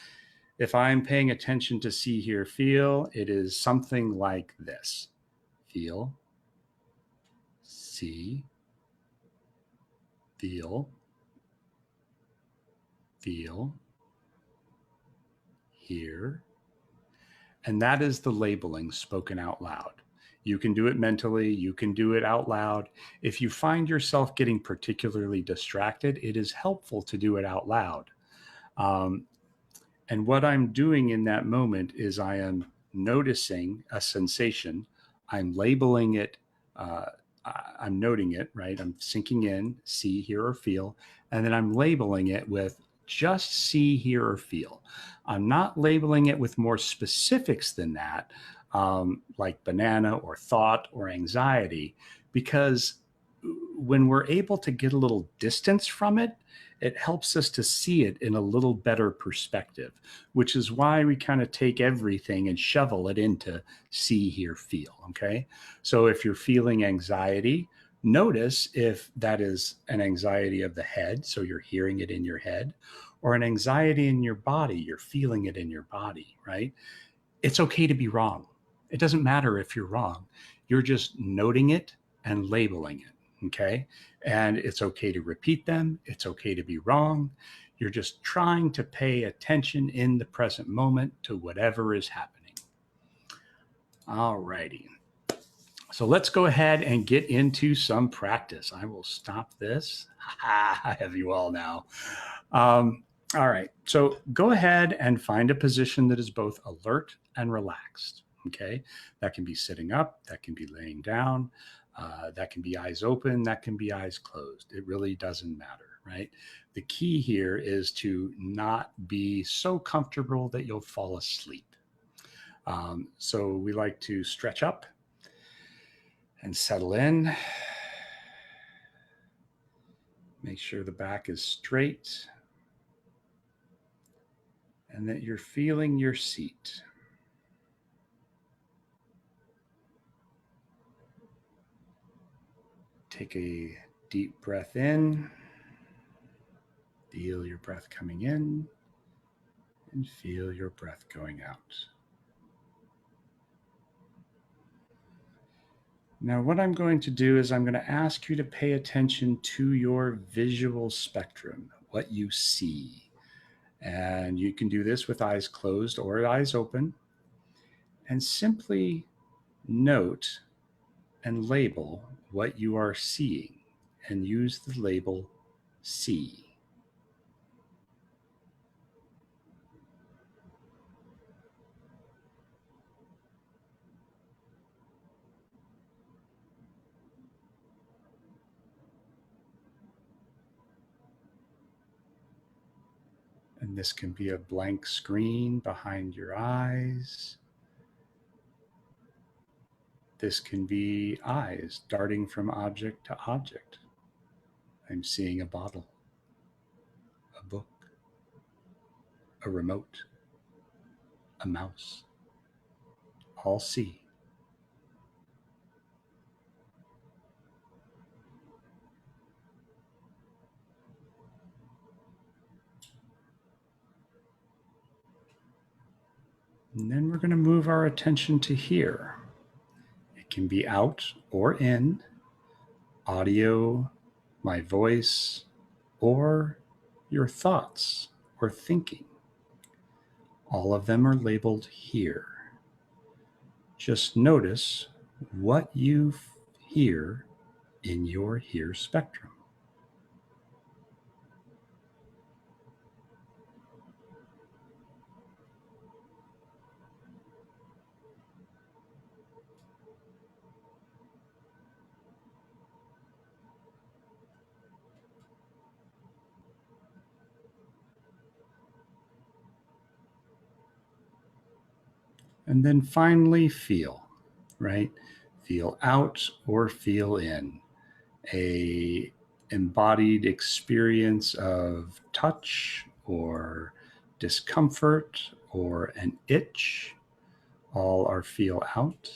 if I'm paying attention to see, hear, feel, it is something like this. Feel, see, feel, hear. And that is the labeling spoken out loud. You can do it mentally, you can do it out loud. If you find yourself getting particularly distracted, it is helpful to do it out loud. And what I'm doing in that moment is I am noticing a sensation, I'm labeling it, I'm noting it, right? I'm sinking in, see, hear, or feel, and then I'm labeling it with just see, hear, or feel. I'm not labeling it with more specifics than that, like banana or thought or anxiety, because when we're able to get a little distance from it, it helps us to see it in a little better perspective, which is why we kind of take everything and shovel it into see, hear, feel. Okay. So if you're feeling anxiety, notice if that is an anxiety of the head. So you're hearing it in your head, or an anxiety in your body. You're feeling it in your body, right? It's okay to be wrong. It doesn't matter if you're wrong. You're just noting it and labeling it. Okay. And it's okay to repeat them. It's okay to be wrong. You're just trying to pay attention in the present moment to whatever is happening. All righty. So let's go ahead and get into some practice. I will stop this. I have you all now. All right. So go ahead and find a position that is both alert and relaxed. Okay. That can be sitting up. That can be laying down. That can be eyes open. That can be eyes closed. It really doesn't matter, right? The key here is to not be so comfortable that you'll fall asleep. So we like to stretch up and settle in. Make sure the back is straight and that you're feeling your seat. Take a deep breath in. Feel your breath coming in and feel your breath going out. Now, what I'm going to do is I'm going to ask you to pay attention to your visual spectrum, what you see. And you can do this with eyes closed or eyes open. And simply note and label what you are seeing and use the label see. And this can be a blank screen behind your eyes. This can be eyes darting from object to object. I'm seeing a bottle, a book, a remote, a mouse. All see. And then we're going to move our attention to here. It can be out or in, audio, my voice, or your thoughts or thinking. All of them are labeled here. Just notice what you hear in your here spectrum. And then finally feel, right? Feel out or feel in. A embodied experience of touch or discomfort or an itch. All are feel out.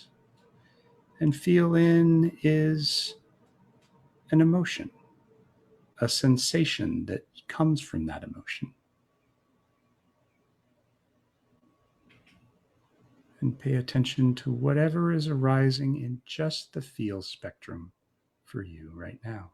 And feel in is an emotion, a sensation that comes from that emotion. And pay attention to whatever is arising in just the feel spectrum for you right now.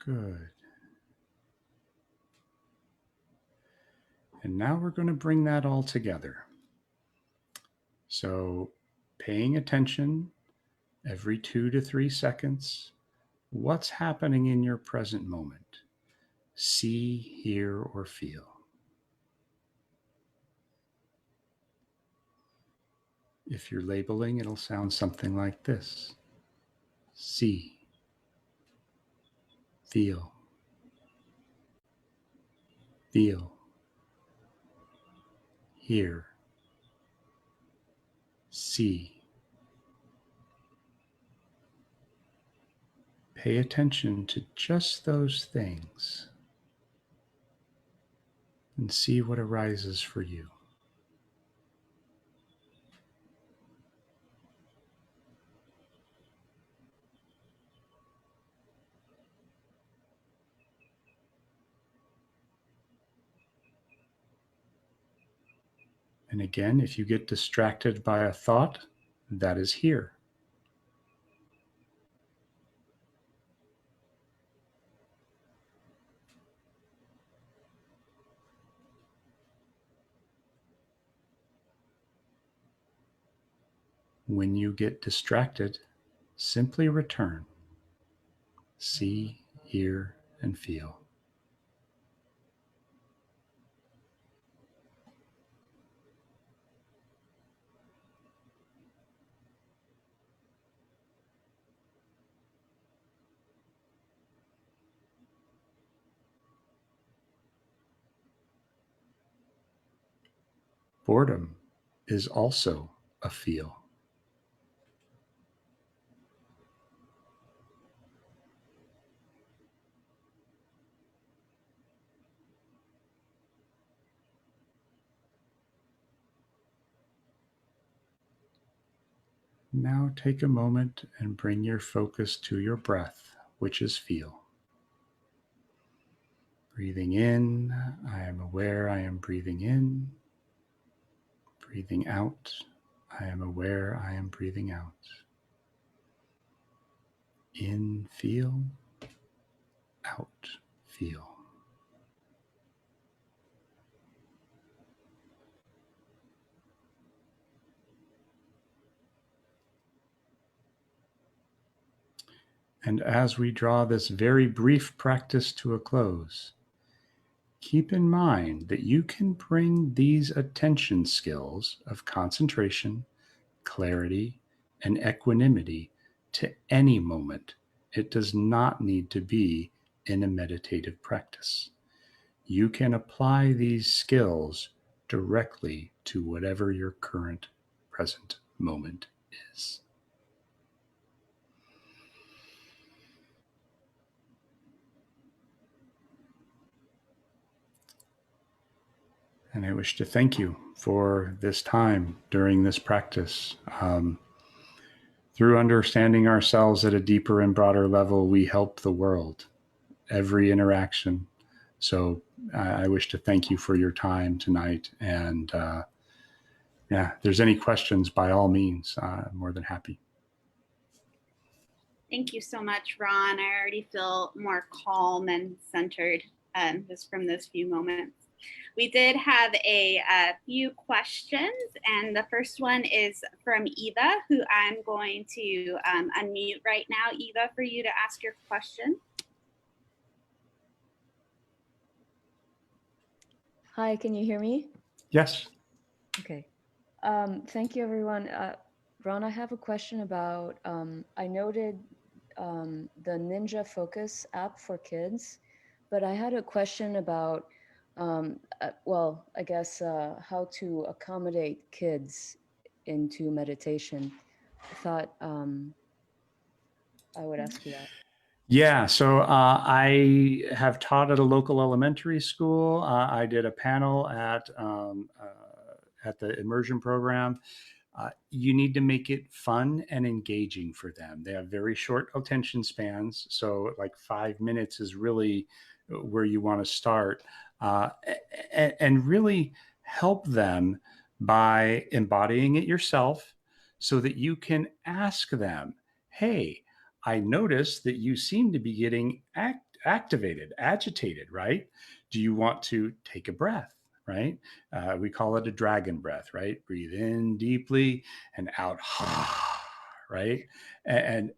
Good. And now we're going to bring that all together. So paying attention every 2 to 3 seconds, what's happening in your present moment? See, hear, or feel. If you're labeling, it'll sound something like this. See, feel, feel, hear, see. Pay attention to just those things and see what arises for you. And again, if you get distracted by a thought, that is here. When you get distracted, simply return. See, hear, and feel. Boredom is also a feel. Now take a moment and bring your focus to your breath, which is feel. Breathing in, I am aware I am breathing in. Breathing out, I am aware I am breathing out. In, feel. Out, feel. And as we draw this very brief practice to a close, keep in mind that you can bring these attention skills of concentration, clarity, and equanimity to any moment. It does not need to be in a meditative practice. You can apply these skills directly to whatever your current present moment is. And I wish to thank you for this time during this practice. Through understanding ourselves at a deeper and broader level, we help the world, every interaction. So I wish to thank you for your time tonight. And if there's any questions, by all means, I'm more than happy. Thank you so much, Ron. I already feel more calm and centered just from those few moments. We did have a few questions, and the first one is from Eva, who I'm going to unmute right now. Eva, for you to ask your question. Hi, can you hear me? Yes. Okay. Thank you, everyone. Ron, I have a question about, I noted the Ninja Focus app for kids, but I had a question about, I guess how to accommodate kids into meditation. I thought I would ask you that. Yeah, so I have taught at a local elementary school. I did a panel at the immersion program. You need to make it fun and engaging for them. They have very short attention spans, so like 5 minutes is really where you want to start, and really help them by embodying it yourself so that you can ask them, hey, I noticed that you seem to be getting activated, agitated, right? Do you want to take a breath, right? We call it a dragon breath, right? Breathe in deeply and out, right? And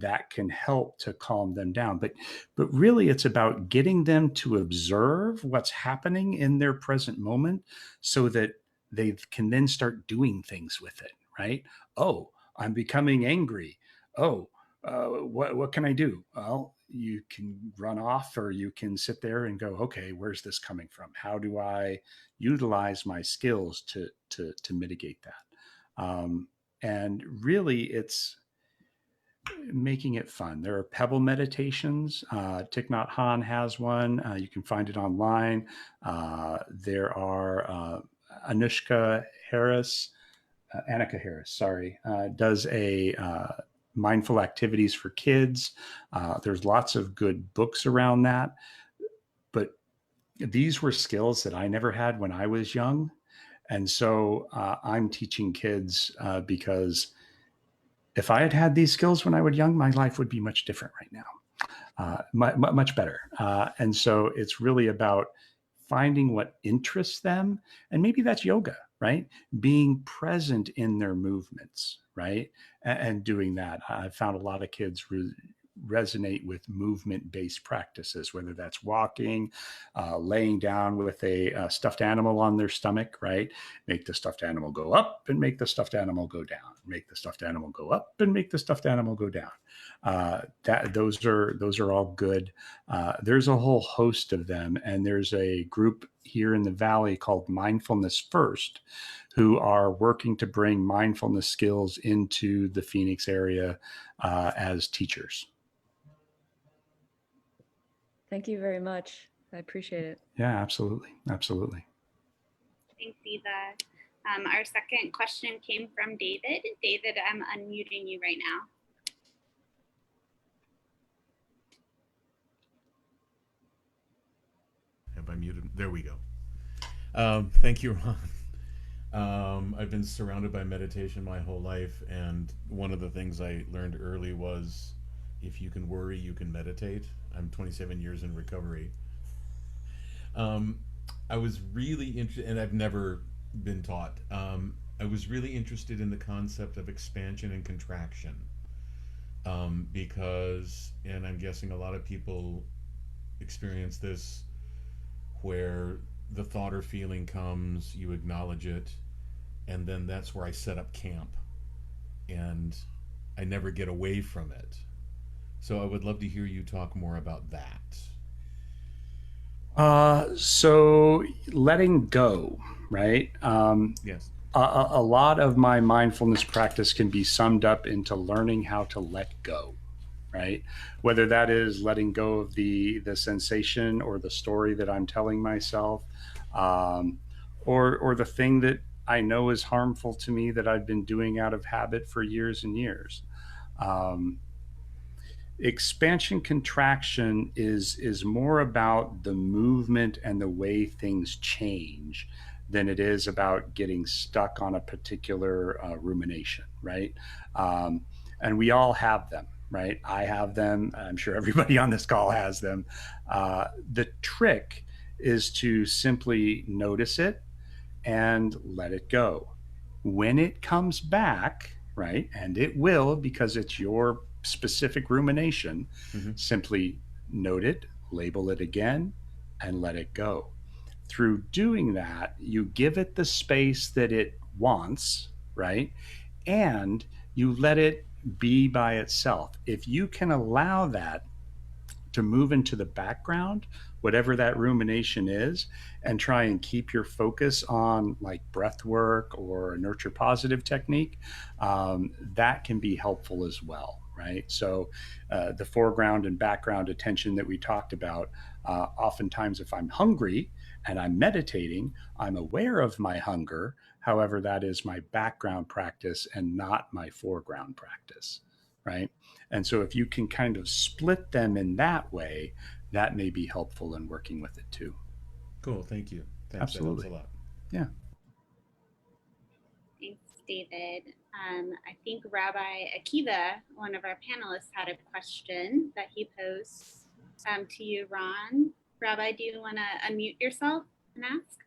that can help to calm them down. But really, it's about getting them to observe what's happening in their present moment so that they can then start doing things with it, right? Oh, I'm becoming angry. Oh, what can I do? Well, you can run off, or you can sit there and go, okay, where's this coming from? How do I utilize my skills to mitigate that? And really, it's making it fun. There are pebble meditations. Thich Nhat Hanh has one. You can find it online. There are Annika Harris, does a mindful activities for kids. There's lots of good books around that. But these were skills that I never had when I was young. And so I'm teaching kids because if I had had these skills when I was young, my life would be much different right now, much better. And so it's really about finding what interests them. And maybe that's yoga, right? Being present in their movements, right? And doing that. I've found a lot of kids resonate with movement-based practices, whether that's walking, laying down with a stuffed animal on their stomach, right? Make the stuffed animal go up and make the stuffed animal go down. Make the stuffed animal go up and make the stuffed animal go down. Those are all good. There's a whole host of them, and there's a group here in the Valley called Mindfulness First, who are working to bring mindfulness skills into the Phoenix area as teachers. Thank you very much. I appreciate it. Yeah, absolutely. Absolutely. Thanks, Eva. Our second question came from David. David, I'm unmuting you right now. Have I muted? There we go. Thank you, Ron. I've been surrounded by meditation my whole life, and one of the things I learned early was if you can worry, you can meditate. I'm 27 years in recovery. I was really interested, and I've never been taught. I was really interested in the concept of expansion and contraction because, and I'm guessing a lot of people experience this, where the thought or feeling comes, you acknowledge it, and then that's where I set up camp, and I never get away from it. So I would love to hear you talk more about that. So letting go, right? Yes. A lot of my mindfulness practice can be summed up into learning how to let go, right? Whether that is letting go of the sensation or the story that I'm telling myself, or the thing that I know is harmful to me that I've been doing out of habit for years and years. Expansion contraction is more about the movement and the way things change than it is about getting stuck on a particular rumination, right? And we all have them, right? I have them. I'm sure everybody on this call has them. The trick is to simply notice it and let it go. When it comes back, right, and it will because it's your specific rumination, simply note it, label it again, and let it go. Through doing that, you give it the space that it wants, right? And you let it be by itself. If you can allow that to move into the background, whatever that rumination is, and try and keep your focus on like breath work or a nurture positive technique, that can be helpful as well, right? So the foreground and background attention that we talked about, oftentimes if I'm hungry and I'm meditating, I'm aware of my hunger. However, that is my background practice and not my foreground practice, right? And so if you can kind of split them in that way, that may be helpful in working with it too. Cool. Thank you. Thanks. Absolutely. That helps a lot. Yeah. Thanks, David. I think Rabbi Akiva, one of our panelists, had a question that he posed to you, Ron. Rabbi, do you want to unmute yourself and ask?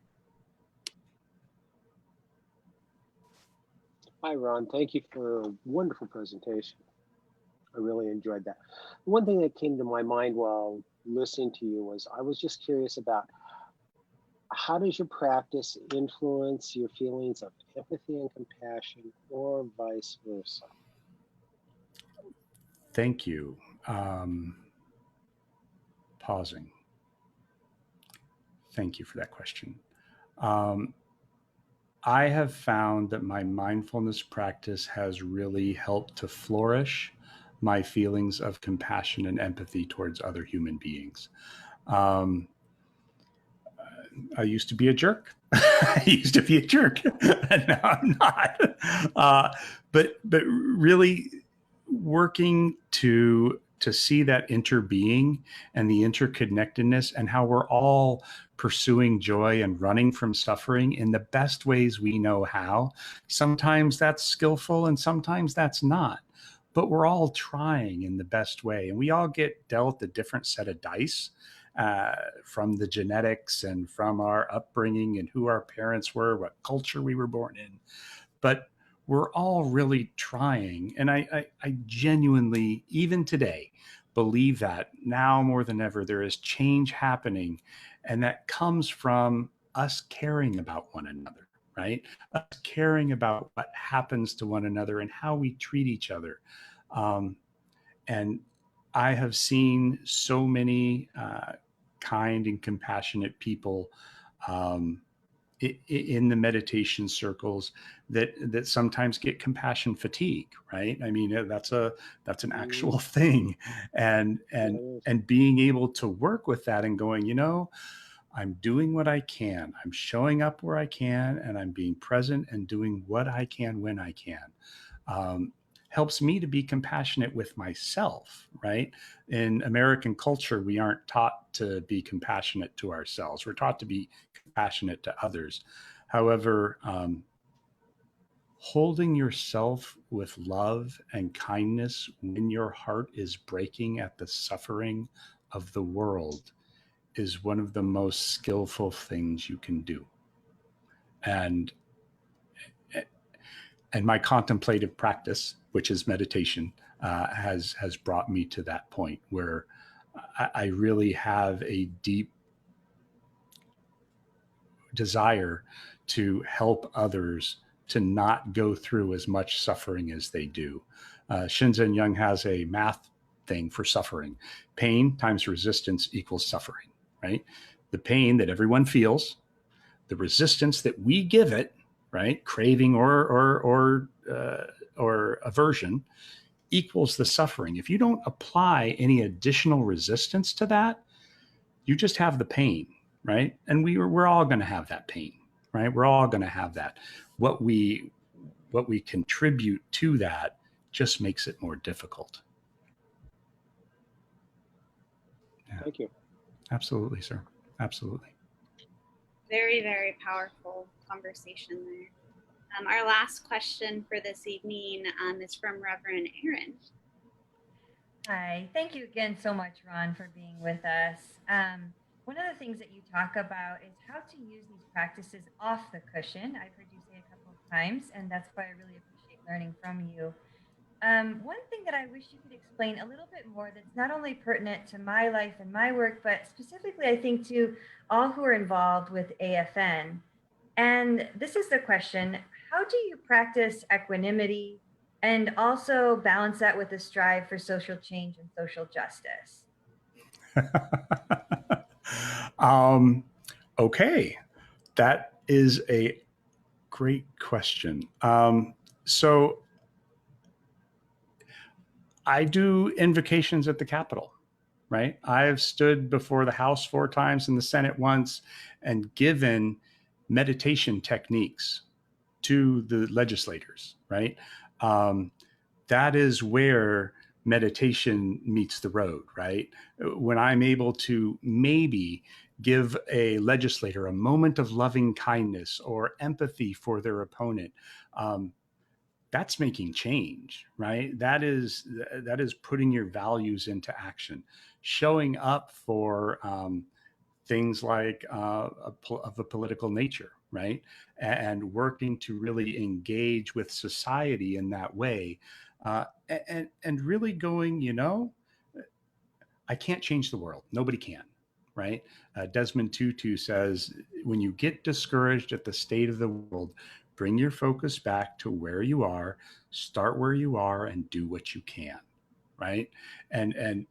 Hi, Ron. Thank you for a wonderful presentation. I really enjoyed that. One thing that came to my mind while listening to you was I was just curious about how does your practice influence your feelings of empathy and compassion, or vice versa? Thank you. Pausing. Thank you for that question. I have found that my mindfulness practice has really helped to flourish my feelings of compassion and empathy towards other human beings. I used to be a jerk. I used to be a jerk, and now I'm not. But really working to to see that interbeing and the interconnectedness and how we're all pursuing joy and running from suffering in the best ways we know how. Sometimes that's skillful and sometimes that's not, but we're all trying in the best way. And we all get dealt a different set of dice from the genetics and from our upbringing and who our parents were, what culture we were born in. But we're all really trying. And I genuinely, even today, believe that now more than ever, there is change happening. And that comes from us caring about one another, right? Us caring about what happens to one another and how we treat each other. And I have seen so many kind and compassionate people in the meditation circles that sometimes get compassion fatigue, right? I mean, that's an actual thing, and being able to work with that and going, I'm doing what I can, I'm showing up where I can, and I'm being present and doing what I can when I can. Helps me to be compassionate with myself, right? In American culture, we aren't taught to be compassionate to ourselves. We're taught to be compassionate to others. However, holding yourself with love and kindness when your heart is breaking at the suffering of the world is one of the most skillful things you can do. And my contemplative practice, which is meditation, has brought me to that point where I really have a deep desire to help others to not go through as much suffering as they do. Shinzen Young has a math thing for suffering. Pain times resistance equals suffering, right? The pain that everyone feels, the resistance that we give it, right? Craving or aversion equals the suffering. If you don't apply any additional resistance to that, you just have the pain, right? And we're all going to have that pain, right? We're all going to have that. What we contribute to that just makes it more difficult. Yeah. Thank you. Absolutely, sir. Absolutely. Very, very powerful conversation there. Our last question for this evening is from Reverend Aaron. Hi, thank you again so much, Ron, for being with us. One of the things that you talk about is how to use these practices off the cushion. I've heard you say a couple of times, and that's why I really appreciate learning from you. One thing that I wish you could explain a little bit more that's not only pertinent to my life and my work, but specifically, I think, to all who are involved with AFN. And this is the question: how do you practice equanimity and also balance that with the strive for social change and social justice? Okay, that is a great question. So I do invocations at the Capitol, right? I've stood before the House 4 times and the Senate once and given meditation techniques to the legislators, right? That is where meditation meets the road, right? When I'm able to maybe give a legislator a moment of loving kindness or empathy for their opponent, that's making change, right? That is putting your values into action, showing up for things like of a political nature, right? And working to really engage with society in that way, and really going, I can't change the world. Nobody can, right? Desmond Tutu says, when you get discouraged at the state of the world, bring your focus back to where you are, start where you are, and do what you can, right? And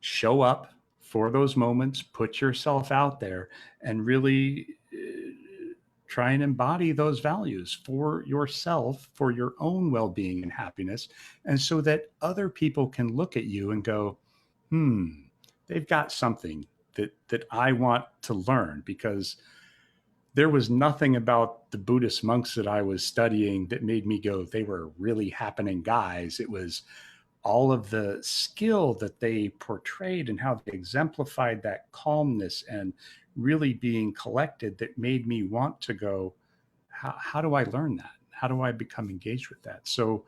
show up for those moments, put yourself out there, and really try and embody those values for yourself, for your own well-being and happiness, and so that other people can look at you and go, they've got something that I want to learn, because there was nothing about the Buddhist monks that I was studying that made me go, they were really happening guys. It was all of the skill that they portrayed and how they exemplified that calmness and really being collected, that made me want to go, how do I learn that? How do I become engaged with that? So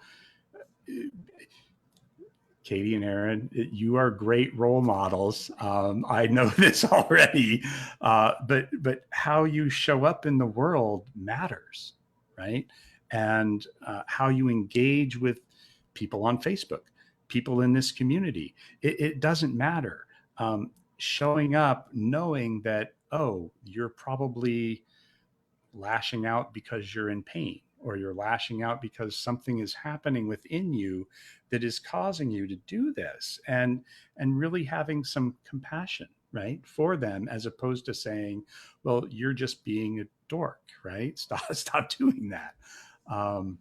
Katie and Aaron, you are great role models. I know this already, but how you show up in the world matters, right? And how you engage with people on Facebook, people in this community, it doesn't matter. Showing up knowing that, oh, you're probably lashing out because you're in pain, or you're lashing out because something is happening within you that is causing you to do this, and really having some compassion, right, for them, as opposed to saying, well, you're just being a dork, right? Stop doing that. um,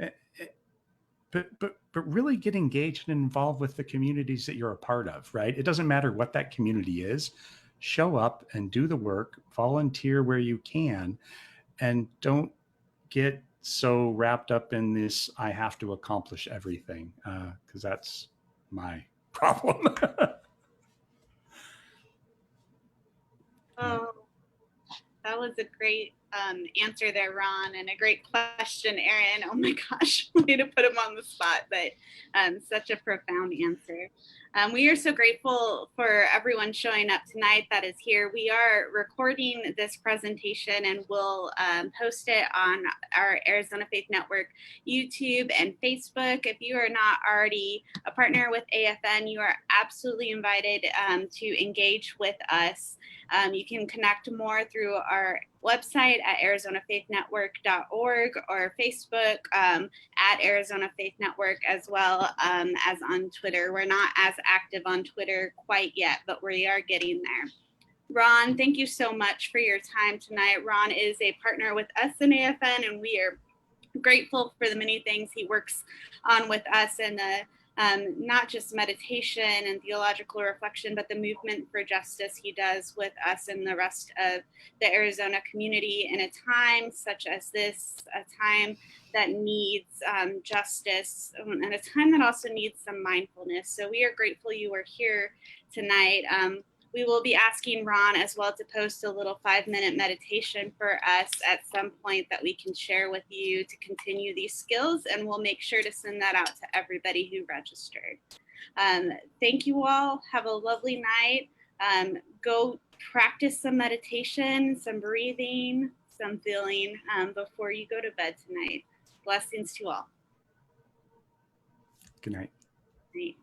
eh, eh, but really get engaged and involved with the communities that you're a part of, right? It doesn't matter what that community is. Show up and do the work, volunteer where you can, and don't get so wrapped up in this I have to accomplish everything, because that's my problem. Oh, that was a great answer there, Ron, and a great question, Aaron. Oh my gosh, way to put him on the spot, but such a profound answer. We are so grateful for everyone showing up tonight that is here. We are recording this presentation and we'll post it on our Arizona Faith Network YouTube and Facebook. If you are not already a partner with AFN, you are absolutely invited to engage with us. You can connect more through our website at arizonafaithnetwork.org or Facebook at Arizona Faith Network, as well as on Twitter. We're not as active on Twitter quite yet, but we are getting there. Ron, thank you so much for your time tonight. Ron is a partner with us in AFN, and we are grateful for the many things he works on with us, and the not just meditation and theological reflection, but the movement for justice he does with us and the rest of the Arizona community in a time such as this, a time that needs justice, and a time that also needs some mindfulness. So we are grateful you were here tonight. We will be asking Ron as well to post a little 5-minute meditation for us at some point that we can share with you to continue these skills, and we'll make sure to send that out to everybody who registered. Thank you all. Have a lovely night. Go practice some meditation, some breathing, some feeling before you go to bed tonight. Blessings to all. Good night. Good night.